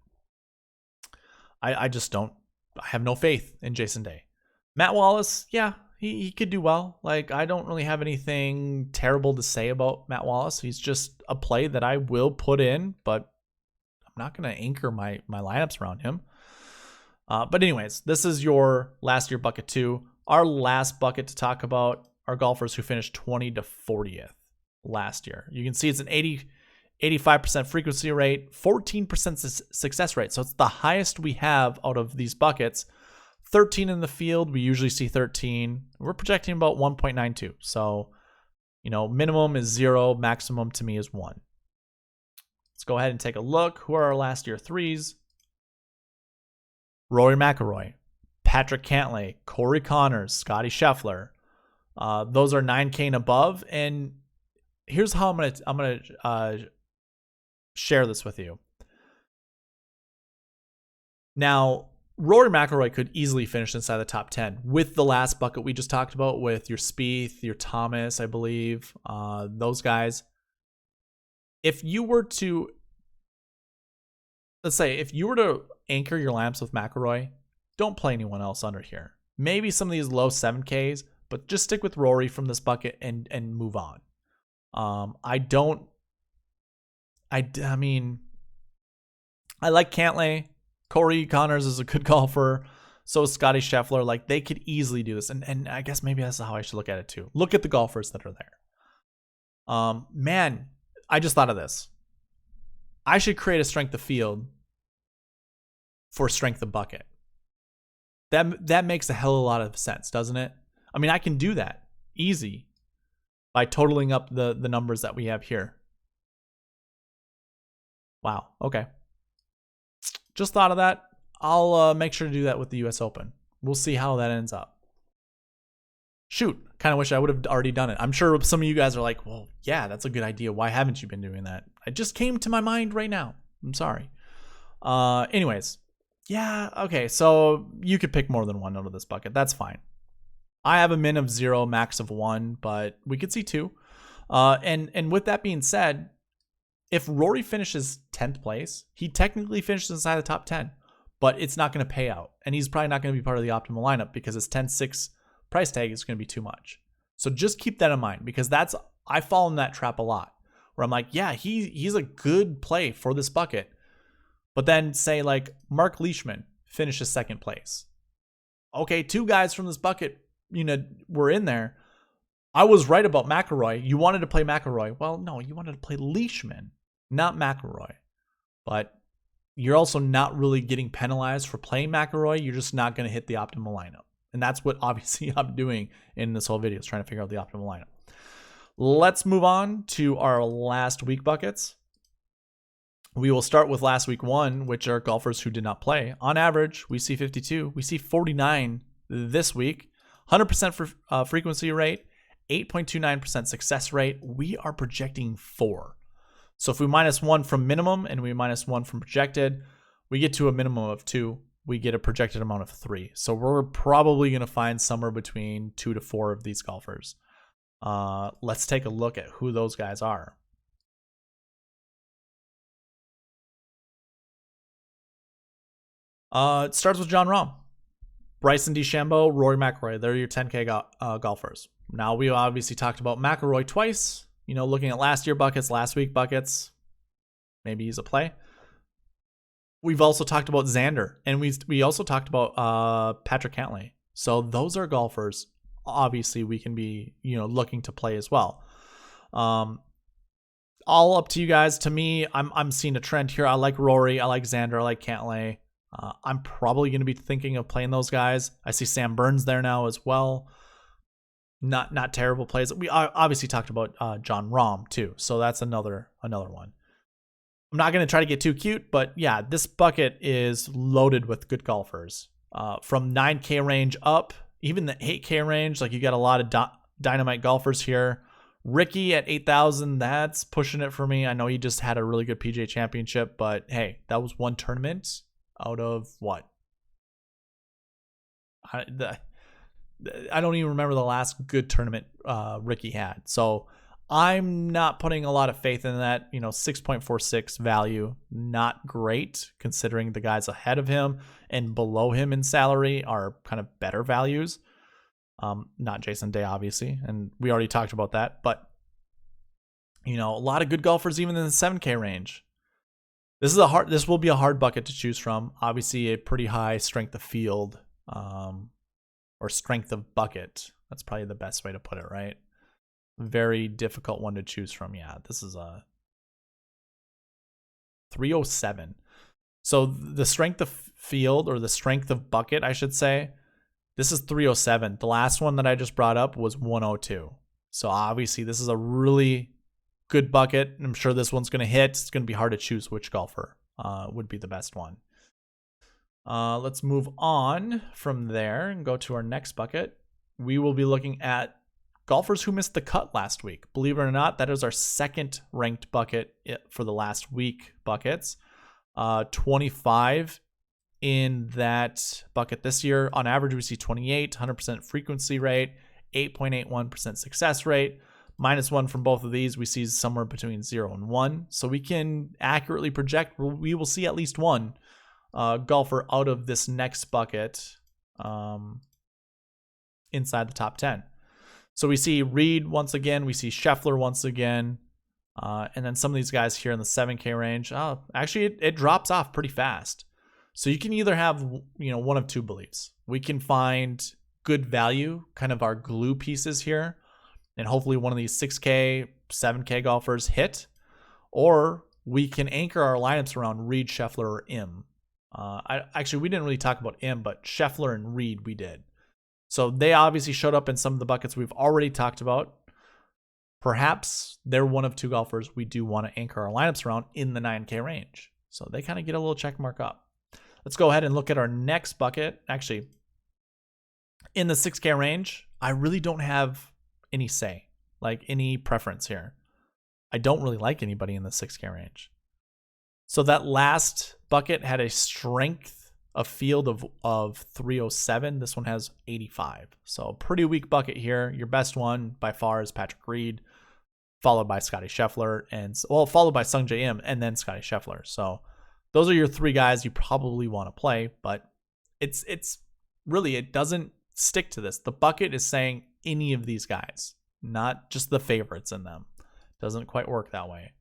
I just don't. I have no faith in Jason Day. Matt Wallace, yeah, he could do well. Like, I don't really have anything terrible to say about Matt Wallace. He's just a play that I will put in, but I'm not going to anchor my lineups around him. But anyways, this is your last year bucket 2. Our last bucket to talk about are golfers who finished 20 to 40th last year. You can see it's an 85% frequency rate, 14% success rate. So it's the highest we have out of these buckets. 13 in the field. We usually see 13. We're projecting about 1.92. So, minimum is 0. Maximum to me is 1. Let's go ahead and take a look. Who are our last year 3s? Rory McIlroy, Patrick Cantlay, Corey Connors, Scotty Scheffler. Those are 9K and above. And here's how I'm gonna share this with you. Now, Rory McIlroy could easily finish inside the top 10 with the last bucket we just talked about, with your Spieth, your Thomas, I believe, those guys. If you were to, let's say, if you were to anchor your lamps with McIlroy, don't play anyone else under here. Maybe some of these low 7Ks, but just stick with Rory from this bucket and move on. I mean, I like Cantlay. Corey Connors is a good golfer. So is Scotty Scheffler. Like, they could easily do this. And I guess maybe that's how I should look at it too. Look at the golfers that are there. Man, I just thought of this. I should create a strength of field for strength of bucket. That makes a hell of a lot of sense, doesn't it? I mean, I can do that easy by totaling up the numbers that we have here. Wow. Okay. Just thought of that. I'll make sure to do that with the US Open. We'll see how that ends up. Shoot. Kind of wish I would have already done it. I'm sure some of you guys are like, well, yeah, that's a good idea. Why haven't you been doing that? It just came to my mind right now. I'm sorry. Anyways. Yeah. Okay. So you could pick more than one out of this bucket. That's fine. I have a min of 0, max of 1, but we could see 2. And with that being said, if Rory finishes 10th place, he technically finishes inside the top 10, but it's not going to pay out. And he's probably not going to be part of the optimal lineup because his 10-6 price tag is going to be too much. So just keep that in mind, because I fall in that trap a lot where I'm like, yeah, he's a good play for this bucket. But then say like Mark Leishman finishes 2nd place. Okay, 2 guys from this bucket, were in there. I was right about McIlroy. You wanted to play McIlroy. Well, no, you wanted to play Leishman, not McIlroy. But you're also not really getting penalized for playing McIlroy. You're just not going to hit the optimal lineup. And that's what obviously I'm doing in this whole video, is trying to figure out the optimal lineup. Let's move on to our last week buckets. We will start with last week 1, which are golfers who did not play. On average, we see 52. We see 49 this week. 100% for frequency rate, 8.29% success rate. We are projecting 4. So if we minus 1 from minimum and we minus 1 from projected, we get to a minimum of 2. We get a projected amount of 3. So we're probably going to find somewhere between 2 to 4 of these golfers. Let's take a look at who those guys are. It starts with Jon Rahm, Bryson DeChambeau, Rory McIlroy. They're your 10K golfers. Now, we obviously talked about McIlroy twice. Looking at last year buckets, last week buckets, maybe he's a play. We've also talked about Xander, and we also talked about Patrick Cantlay. So those are golfers. Obviously, we can be looking to play as well. all up to you guys. To me, I'm seeing a trend here. I like Rory, I like Xander, I like Cantlay. I'm probably going to be thinking of playing those guys. I see Sam Burns there now as well. Not terrible plays. We obviously talked about John Rahm too, so that's another one. I'm not going to try to get too cute, but yeah, this bucket is loaded with good golfers. From 9K range up, even the 8K range, like you got a lot of dynamite golfers here. Ricky at 8,000, that's pushing it for me. I know he just had a really good PGA championship, but hey, that was one tournament out of what? I don't even remember the last good tournament Ricky had. So I'm not putting a lot of faith in that. 6.46 value, not great considering the guys ahead of him and below him in salary are kind of better values. Not Jason Day, obviously, and we already talked about that. But a lot of good golfers even in the 7K range. This will be a hard bucket to choose from. Obviously, a pretty high strength of field, or strength of bucket. That's probably the best way to put it, right? Very difficult one to choose from. Yeah, this is a 307. So the strength of field, or the strength of bucket, I should say, this is 307. The last one that I just brought up was 102. So obviously this is a really good bucket. I'm sure this one's going to hit. It's going to be hard to choose which golfer would be the best one. Let's move on from there and go to our next bucket. We will be looking at golfers who missed the cut last week. Believe it or not, that is our second ranked bucket for the last week buckets. 25 in that bucket this year. On average, we see 28, 100% frequency rate, 8.81% success rate. -1 from both of these, we see somewhere between 0 and 1. So we can accurately project we will see at least one golfer out of this next bucket inside the top 10. So we see Reed once again, we see Scheffler once again, and then some of these guys here in the 7K range. Actually, it drops off pretty fast. So you can either have one of two beliefs. We can find good value, kind of our glue pieces here, and hopefully one of these 6K, 7K golfers hit, or we can anchor our lineups around Reed, Scheffler, or Im. Actually, we didn't really talk about Im, but Scheffler and Reed we did. So they obviously showed up in some of the buckets we've already talked about. Perhaps they're one of two golfers we do want to anchor our lineups around in the 9K range. So they kind of get a little check mark up. Let's go ahead and look at our next bucket. Actually, in the 6K range, I really don't have any say, like any preference here. I don't really like anybody in the 6K range. So that last bucket had a strength of field of 307. This one has 85. So a pretty weak bucket here. Your best one by far is Patrick Reed, followed by Scotty Scheffler, followed by Sungjae Im, and then Scotty Scheffler. So those are your three guys you probably want to play, but it's really, it doesn't stick to this. The bucket is saying any of these guys, not just the favorites in them. Doesn't quite work that way.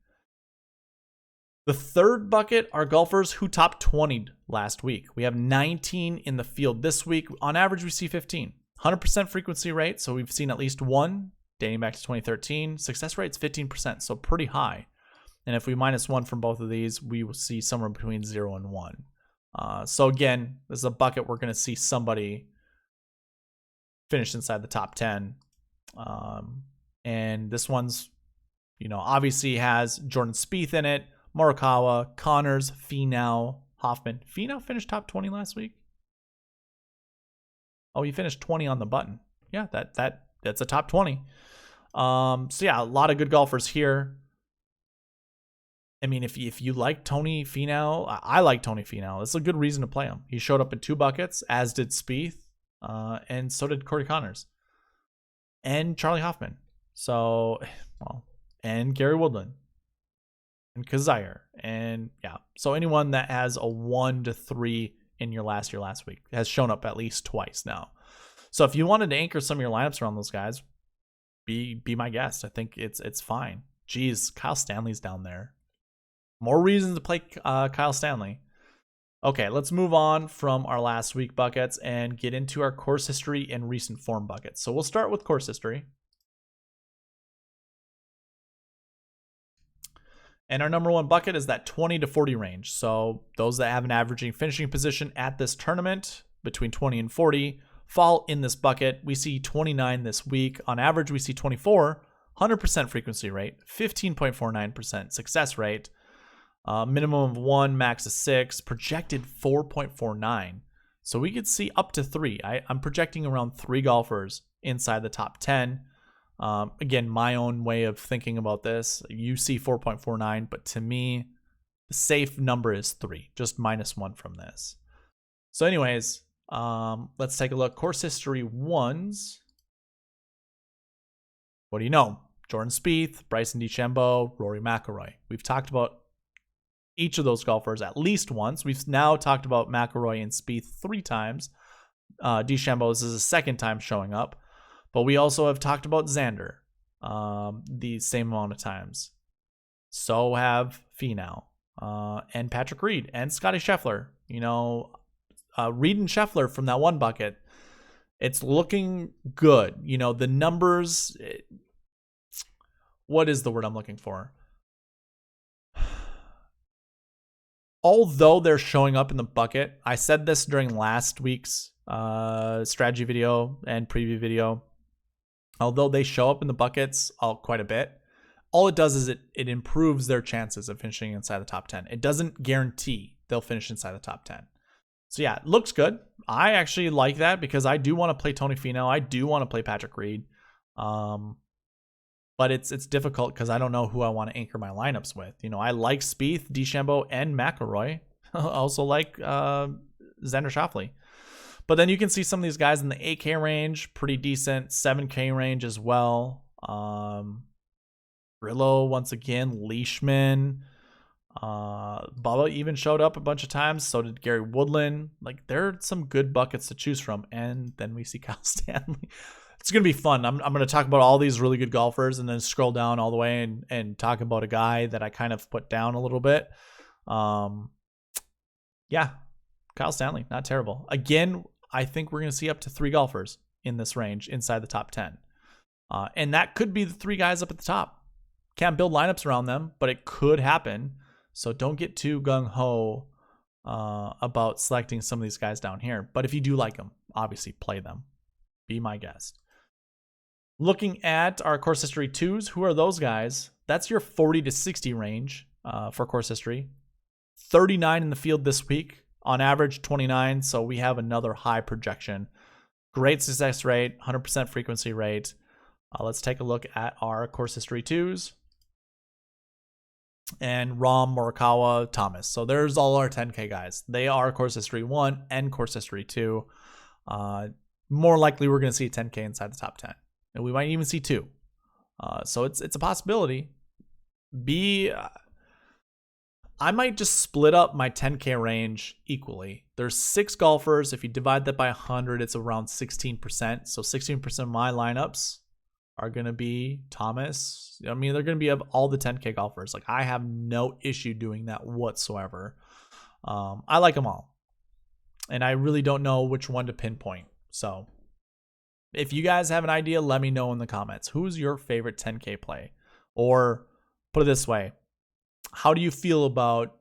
The third bucket are golfers who top 20'd last week. We have 19 in the field this week. On average, we see 15. 100% frequency rate, so we've seen at least one dating back to 2013. Success rate's 15%, so pretty high. And if we -1 from both of these, we will see somewhere between 0 and 1. So again, this is a bucket we're going to see somebody finish inside the top 10. And this one's, obviously has Jordan Spieth in it, Morikawa, Connors, Finau, Hoffman. Finau finished top 20 last week. Oh, he finished 20 on the button. Yeah, that's a top 20. So yeah, a lot of good golfers here. I mean, if you like Tony Finau, I like Tony Finau. It's a good reason to play him. He showed up in 2 buckets, as did Spieth, and so did Corey Connors and Charlie Hoffman. So, and Gary Woodland and Kazire, and yeah. So anyone that has a 1 to 3 in your last week has shown up at least twice now. So if you wanted to anchor some of your lineups around those guys, be my guest. I think it's fine. Geez, Kyle Stanley's down there. More reasons to play Kyle Stanley. Okay, let's move on from our last week buckets and get into our course history and recent form buckets. So we'll start with course history. And our number one bucket is that 20 to 40 range. So those that have an averaging finishing position at this tournament between 20 and 40 fall in this bucket. We see 29 this week. On average, we see 24, 100% frequency rate, 15.49% success rate, minimum of 1, max of 6, projected 4.49. So we could see up to 3. I'm projecting around 3 golfers inside the top 10. Again, my own way of thinking about this, you see 4.49, but to me, the safe number is 3, just -1 from this. So anyways, let's take a look. Course history ones. What do you know? Jordan Spieth, Bryson DeChambeau, Rory McIlroy. We've talked about each of those golfers at least once. We've now talked about McIlroy and Spieth 3 times. DeChambeau is the second time showing up. But we also have talked about Xander the same amount of times. So have Finau and Patrick Reed and Scottie Scheffler. You know, Reed and Scheffler from that one bucket. It's looking good. You know, the numbers. What is the word I'm looking for? Although they're showing up in the bucket, I said this during last week's strategy video and preview video. Although they show up in the buckets quite a bit, all it does is it improves their chances of finishing inside the top 10. It doesn't guarantee they'll finish inside the top 10. So yeah, it looks good. I actually like that because I do want to play Tony Finau. I do want to play Patrick Reed. But it's difficult because I don't know who I want to anchor my lineups with. You know, I like Spieth, DeChambeau, and McIlroy. I also like Xander Schauffele. But then you can see some of these guys in the 8K range, pretty decent, 7K range as well. Brillo, once again, Leishman. Bubba even showed up a bunch of times. So did Gary Woodland. Like, there are some good buckets to choose from. And then we see Kyle Stanley. It's going to be fun. I'm going to talk about all these really good golfers and then scroll down all the way and talk about a guy that I kind of put down a little bit. Yeah, Kyle Stanley, not terrible. Again, I think we're going to see up to 3 golfers in this range inside the top 10. And that could be the 3 guys up at the top. Can't build lineups around them, but it could happen. So don't get too gung-ho about selecting some of these guys down here. But if you do like them, obviously play them. Be my guest. Looking at our course history 2s, who are those guys? That's your 40 to 60 range for course history. 39 in the field this week. On average, 29, so we have another high projection. Great success rate, 100% frequency rate. Let's take a look at our course history 2s. And Rahm, Morikawa, Thomas. So there's all our 10K guys. They are course history 1 and course history 2. More likely we're going to see 10K inside the top 10. And we might even see 2. So it's a possibility. I might just split up my 10K range equally. There's 6 golfers. If you divide that by 100, it's around 16%. So 16% of my lineups are going to be Thomas. I mean, they're going to be of all the 10K golfers. Like, I have no issue doing that whatsoever. I like them all. And I really don't know which one to pinpoint. So if you guys have an idea, let me know in the comments. Who's your favorite 10K play? Or put it this way. How do you feel about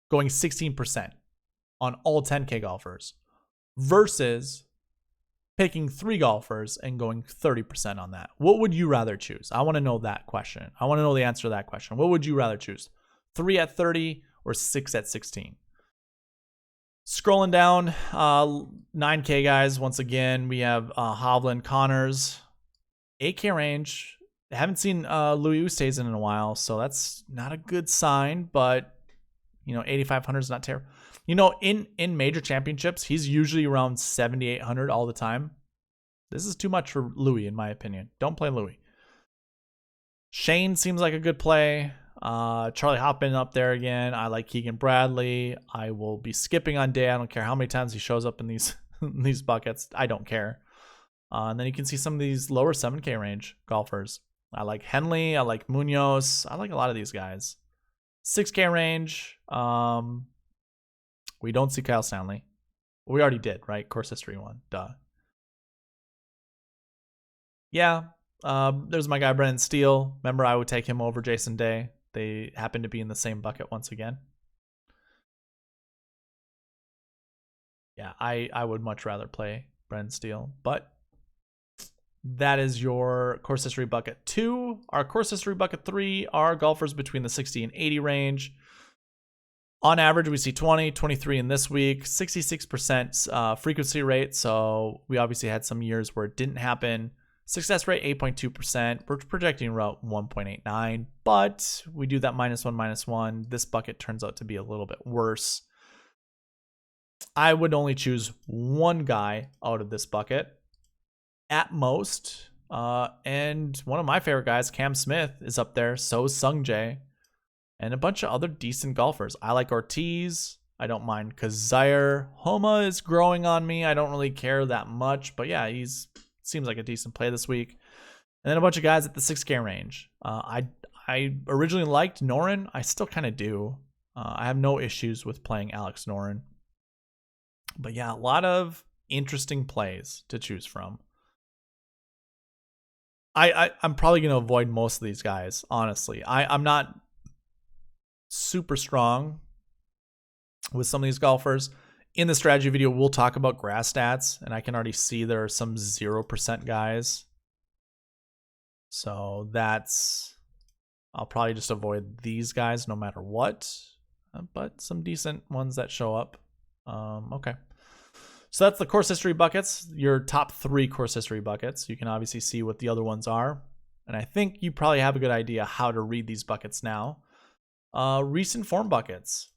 going 16% on all 10K golfers versus picking 3 golfers and going 30% on that? What would you rather choose? I want to know that question. I want to know the answer to that question. What would you rather choose? 3 at 30 or 6 at 16? Scrolling down, 9K guys. Once again, we have Hovland, Connors, 8K range. I haven't seen Louis Oosthuizen in a while, so that's not a good sign. But you know, 8,500 is not terrible. You know, in major championships, he's usually around 7,800 all the time. This is too much for Louis, in my opinion. Don't play Louis. Shane seems like a good play. Charlie Hoffman up there again. I like Keegan Bradley. I will be skipping on Day. I don't care how many times he shows up in these these buckets. I don't care. And then you can see some of these lower 7K range golfers. I like Henley. I like Munoz. I like a lot of these guys. 6K range. We don't see Kyle Stanley. We already did, right? Course history 1. Duh. Yeah. There's my guy, Brennan Steele. Remember, I would take him over Jason Day. they happen to be in the same bucket once again. Yeah, I would much rather play Brendan Steele, but that is your course history bucket 2. Our course history bucket 3 are golfers between the 60 and 80 range. On average, we see 20, 23 in this week, 66% frequency rate. So we obviously had some years where it didn't happen. Success rate, 8.2%. We're projecting route 1.89, but we do that -1, This bucket turns out to be a little bit worse. I would only choose one guy out of this bucket at most. And one of my favorite guys, Cam Smith, is up there. So is Sung Jae. And a bunch of other decent golfers. I like Ortiz. I don't mind Kazire. Homa is growing on me. I don't really care that much. But yeah, seems like a decent play this week. And then a bunch of guys at the 6K range. I originally liked Noren. I still kind of do. I have no issues with playing Alex Noren. But yeah, a lot of interesting plays to choose from. I'm probably going to avoid most of these guys, honestly. I'm not super strong with some of these golfers. In the strategy video, we'll talk about grass stats, and I can already see there are some 0% guys. So I'll probably just avoid these guys no matter what, but some decent ones that show up. Okay. So that's the course history buckets, your top 3 course history buckets. You can obviously see what the other ones are. And I think you probably have a good idea how to read these buckets now. Recent form buckets.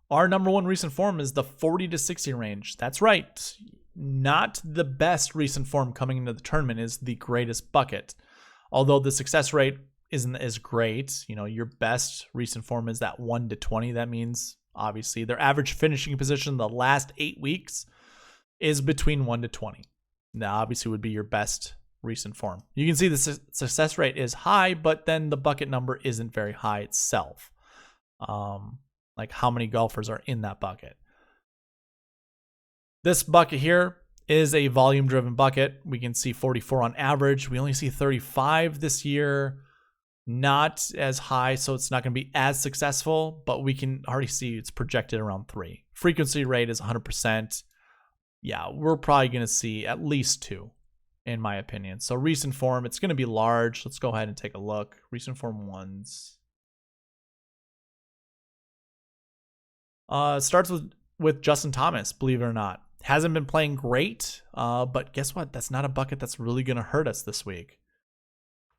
Our number 1 recent form is the 40 to 60 range. That's right. Not the best recent form coming into the tournament is the greatest bucket. Although the success rate isn't as great, your best recent form is that 1 to 20. That means obviously their average finishing position the last 8 weeks is between 1 to 20. Now obviously would be your best recent form. You can see the success rate is high, but then the bucket number isn't very high itself. Like how many golfers are in that bucket. This bucket here is a volume driven bucket. We can see 44 on average. We only see 35 this year. Not as high, so it's not going to be as successful, but we can already see it's projected around 3. Frequency rate is 100%. Yeah, we're probably going to see at least 2. In my opinion. So recent form, it's going to be large. Let's go ahead and take a look. Recent form 1s. Starts with Justin Thomas, believe it or not. Hasn't been playing great, but guess what? That's not a bucket that's really going to hurt us this week.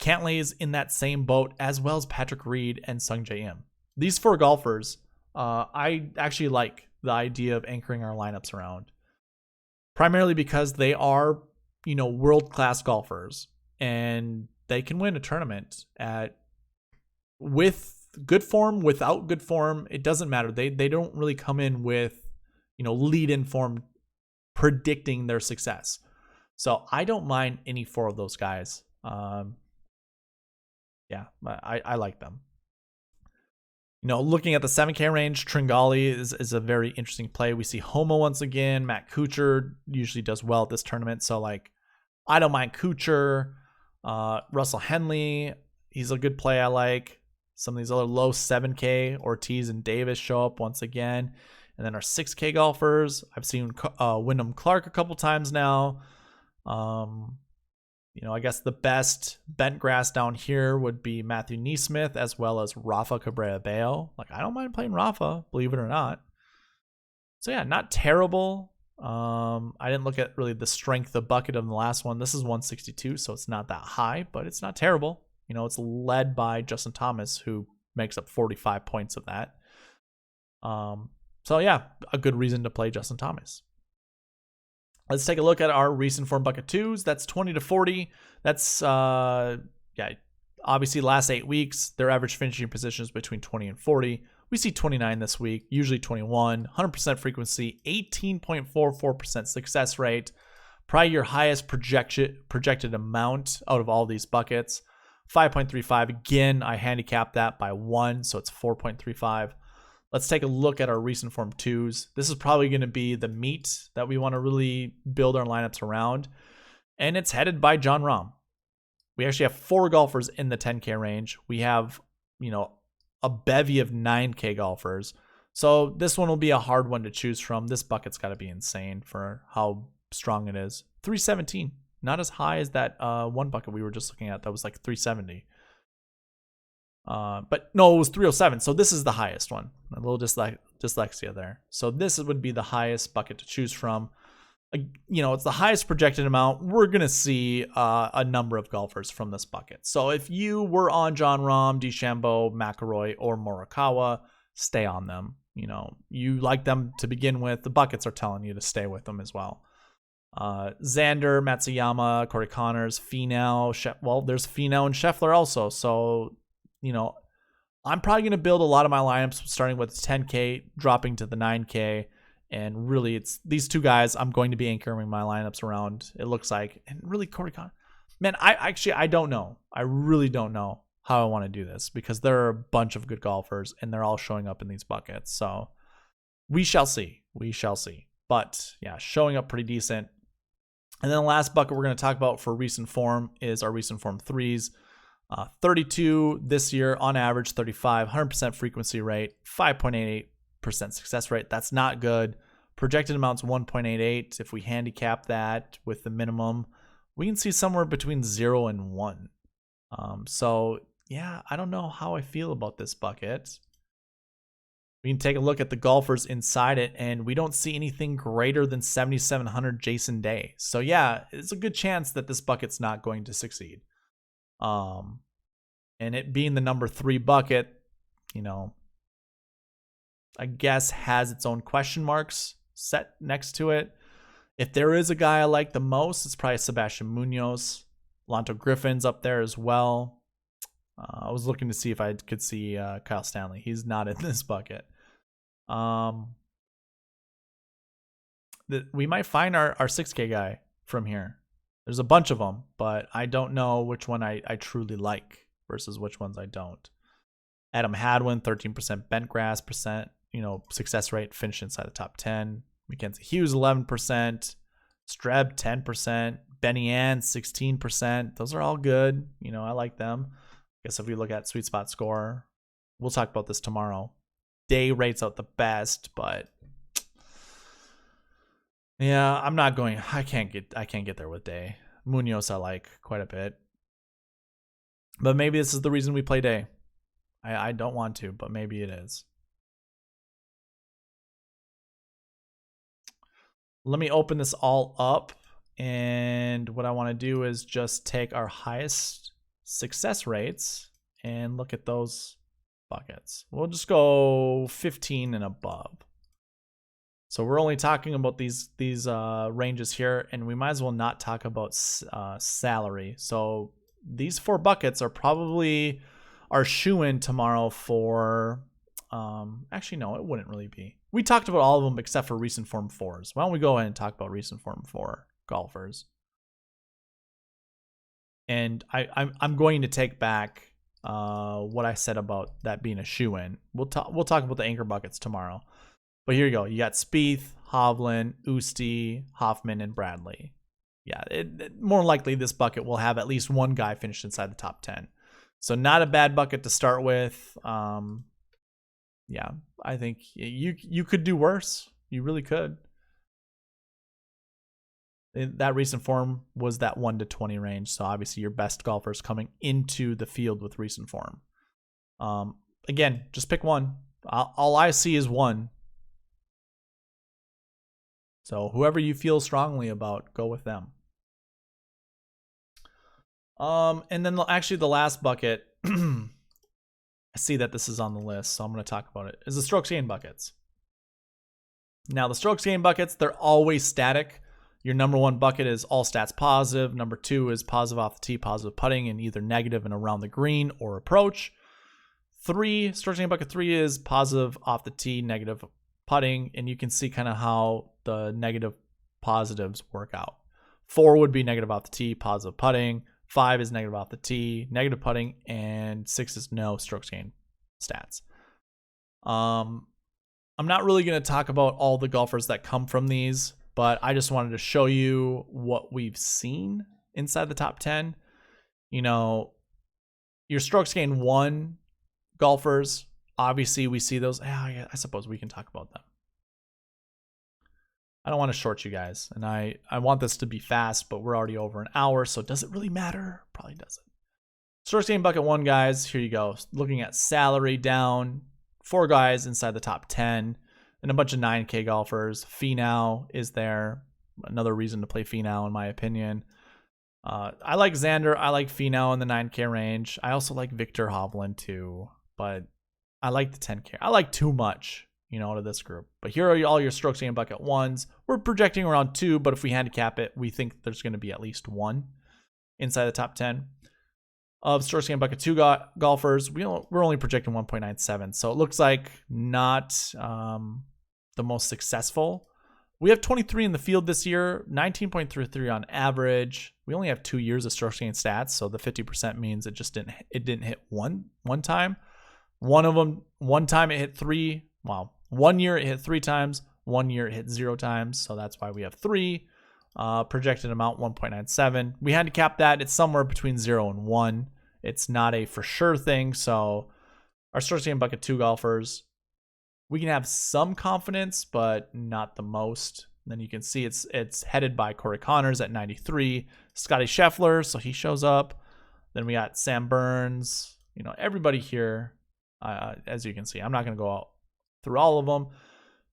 Cantlay is in that same boat, as well as Patrick Reed and Sung Jae Im. These 4 golfers, I actually like the idea of anchoring our lineups around. Primarily because they are world-class golfers, and they can win a tournament with good form, without good form. It doesn't matter. They don't really come in with, lead-in form predicting their success. So I don't mind any 4 of those guys. Yeah, I like them. Looking at the 7K range, Tringali is a very interesting play. We see Homa once again. Matt Kuchar usually does well at this tournament. So, I don't mind Kuchar. Russell Henley, he's a good play I like. Some of these other low 7K, Ortiz and Davis show up once again. And then our 6K golfers, I've seen Wyndham Clark a couple times now. I guess the best bent grass down here would be Matthew Neesmith as well as Rafa Cabrera-Bello. I don't mind playing Rafa, believe it or not. So yeah, not terrible. I didn't look at really the strength of bucket of the last one. This is 162, so it's not that high, but it's not terrible. It's led by Justin Thomas, who makes up 45 points of that. So yeah, a good reason to play Justin Thomas. Let's take a look at our recent form bucket 2s. That's 20 to 40. That's, obviously last 8 weeks, their average finishing position is between 20 and 40. We see 29 this week, usually 21, 100% frequency, 18.44% success rate. Probably your highest projected amount out of all these buckets. 5.35. Again, I handicapped that by 1, so it's 4.35. Let's take a look at our recent form 2s. This is probably going to be the meat that we want to really build our lineups around. And it's headed by Jon Rahm. We actually have 4 golfers in the 10K range. We have, a bevy of 9K golfers. So this one will be a hard one to choose from. This bucket's got to be insane for how strong it is. 317, not as high as that one bucket we were just looking at. That was like 370. But no, it was 307. So this is the highest one. A little dyslexia there. So this would be the highest bucket to choose from. It's the highest projected amount. We're going to see a number of golfers from this bucket. So if you were on Jon Rahm, DeChambeau, McIlroy, or Morikawa, stay on them. You like them to begin with. The buckets are telling you to stay with them as well. Xander, Matsuyama, Corey Connors, Finau. There's Finau and Scheffler also. So, I'm probably going to build a lot of my lineups starting with 10K, dropping to the 9K. And really, it's these 2 guys I'm going to be anchoring my lineups around, it looks like. And really, Corey Connors. Man, I don't know. I really don't know how I want to do this because there are a bunch of good golfers and they're all showing up in these buckets. So we shall see. But yeah, showing up pretty decent. And then the last bucket we're going to talk about for recent form is our recent form 3s. 32 this year on average, 35, 100% frequency rate, 5.88% success rate. That's not good. Projected amount's 1.88. If we handicap that with the minimum, we can see somewhere between 0 and 1. So yeah, I don't know how I feel about this bucket. We can take a look at the golfers inside it, and we don't see anything greater than 7,700 Jason Day. So yeah, it's a good chance that this bucket's not going to succeed. And it being the number 3 bucket, I guess has its own question marks set next to it. If there is a guy I like the most, it's probably Sebastian Munoz. Lonto Griffin's up there as well. I was looking to see if I could see Kyle Stanley. He's not in this bucket. We might find our 6K guy from here. There's a bunch of them, but I don't know which one I truly like versus which ones I don't. Adam Hadwin, 13% bent grass percent, success rate, finished inside the top 10. Mackenzie Hughes, 11%. Streb, 10%. Benny Ann, 16%. Those are all good. I like them. I guess if we look at Sweet Spot score, we'll talk about this tomorrow. Day rates out the best, but yeah, I'm not going. I can't get there with Day. Munoz I like quite a bit, but maybe this is the reason we play Day. I don't want to, but maybe it is. Let me open this all up, and what I want to do is just take our highest success rates and look at those buckets. We'll just go 15 and above. So we're only talking about these ranges here, and we might as well not talk about salary. So these 4 buckets are probably our shoe-in tomorrow for actually no, it wouldn't really be. We talked about all of them except for recent form 4s. Why don't we go ahead and talk about recent form 4 golfers? And I'm going to take back what I said about that being a shoe-in. We'll talk about the anchor buckets tomorrow. But here you go. You got Spieth, Hovland, Usti, Hoffman, and Bradley. Yeah, more likely this bucket will have at least one guy finish inside the top 10. So not a bad bucket to start with. Yeah, I think you could do worse. You really could. That recent form was that 1 to 20 range. So obviously your best golfers coming into the field with recent form. Again, just pick one. All I see is one. So whoever you feel strongly about, go with them. And then actually the last bucket, I see that this is on the list, so I'm going to talk about it, is the strokes gained buckets. Now the strokes gained buckets, they're always static. Your number 1 bucket is all stats positive. Number 2 is positive off the tee, positive putting, and either negative and around the green or approach. 3, strokes gained bucket 3 is positive off the tee, negative putting, and you can see kind of how the negative positives work out. 4 would be negative off the tee, positive putting. 5 is negative off the tee, negative putting, and 6 is no strokes gained stats. I'm not really going to talk about all the golfers that come from these, but I just wanted to show you what we've seen inside the top 10. you know, your strokes gained 1 golfers, obviously we see those. I suppose we can talk about them. I don't want to short you guys, and I want this to be fast, but we're already over an hour, so does it really matter? Probably doesn't. Strokes gained bucket 1 guys, here you go. Looking at salary down, 4 guys inside the top 10, and a bunch of 9K golfers. Finau is there. Another reason to play Finau, in my opinion. I like Xander. I like Finau in the 9K range. I also like Victor Hovland too, but I like the 10K. I like too much, you know, to this group. But here are all your strokes gained bucket 1s. We're projecting around 2, but if we handicap it, we think there's going to be at least 1 inside the top 10. Of strokes gained bucket 2 golfers, we're only projecting 1.97. So it looks like not the most successful. We have 23 in the field this year, 19.33 on average. We only have 2 years of strokes gained stats, so the 50% means it just didn't hit one time. One of them, one time it hit 3. Wow. 1 year it hit 3 times. 1 year it hit 0 times. So that's why we have 3. Projected amount 1.97. We handicap that. It's somewhere between 0 and 1. It's not a for sure thing. So our strokes gained bucket 2 golfers, we can have some confidence, but not the most. And then you can see it's headed by Corey Connors at 93. Scotty Scheffler, so he shows up. Then we got Sam Burns. You know, everybody here, as you can see. I'm not going to go out through all of them.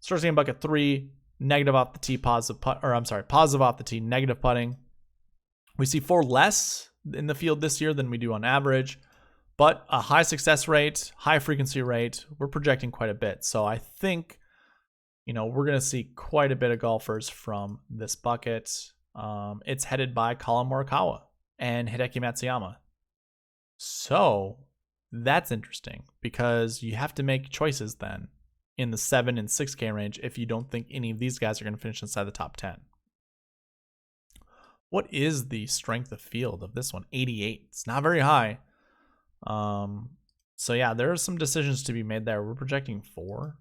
Strokes gained bucket 3, negative off the tee, positive off the tee, negative putting. We see 4 less in the field this year than we do on average, but a high success rate, high frequency rate. We're projecting quite a bit. So I think, you know, we're going to see quite a bit of golfers from this bucket. It's headed by Colin Morikawa and Hideki Matsuyama. So that's interesting because you have to make choices then in the 7 and 6K range if you don't think any of these guys are going to finish inside the top 10. What is the strength of field of this one? 88. It's not very high. So yeah, there are some decisions to be made there. We're projecting 4.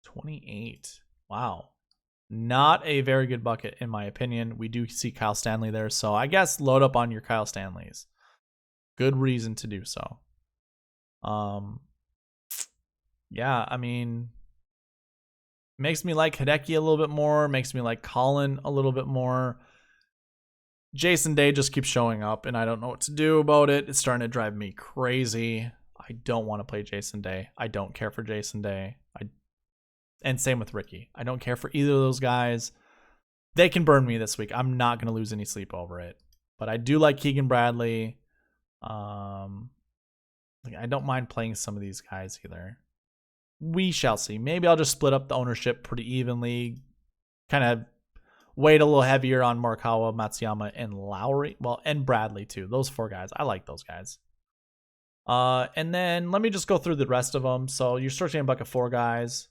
28. Wow. Not a very good bucket in my opinion. We do see Kyle Stanley there, so I guess load up on your Kyle Stanleys. Good reason to do so. Yeah, I mean, makes me like Hideki a little bit more, makes me like Colin a little bit more. Jason Day just keeps showing up, and I don't know what to do about it. It's starting to drive me crazy. I don't want to play Jason Day. I don't care for Jason Day. And same with Ricky. I don't care for either of those guys. They can burn me this week. I'm not going to lose any sleep over it. But I do like Keegan Bradley. I don't mind playing some of these guys either. We shall see. Maybe I'll just split up the ownership pretty evenly. Kind of weight a little heavier on Morikawa, Matsuyama, and Lowry. Well, and Bradley too. Those 4 guys. I like those guys. And then let me just go through the rest of them. So you're searching a bucket 4 guys.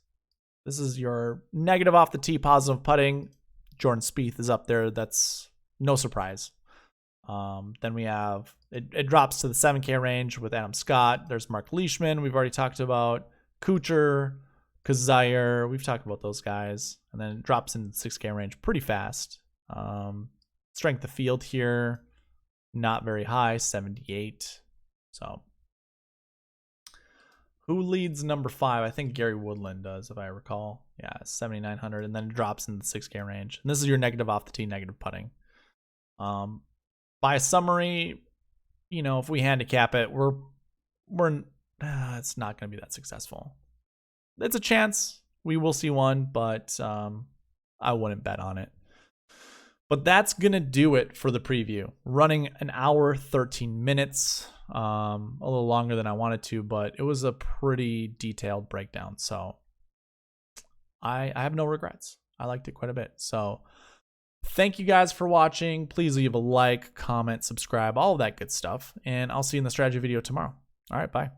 This is your negative off the tee, positive putting. Jordan Spieth is up there. That's no surprise. Then we have, it drops to the 7K range with Adam Scott. There's Mark Leishman, we've already talked about. Kuchar, Kazire, we've talked about those guys. And then it drops into the 6K range pretty fast. Strength of field here, not very high, 78. So who leads number 5? I think Gary Woodland does, if I recall. Yeah, 7,900, and then it drops in the 6K range. And this is your negative off the tee, negative putting. By summary, you know, if we handicap it, it's not going to be that successful. It's a chance. We will see one, but I wouldn't bet on it. But that's going to do it for the preview. Running an hour, 13 minutes. A little longer than I wanted to, but it was a pretty detailed breakdown. So I have no regrets. I liked it quite a bit. So thank you guys for watching. Please leave a like, comment, subscribe, all of that good stuff. And I'll see you in the strategy video tomorrow. All right, bye.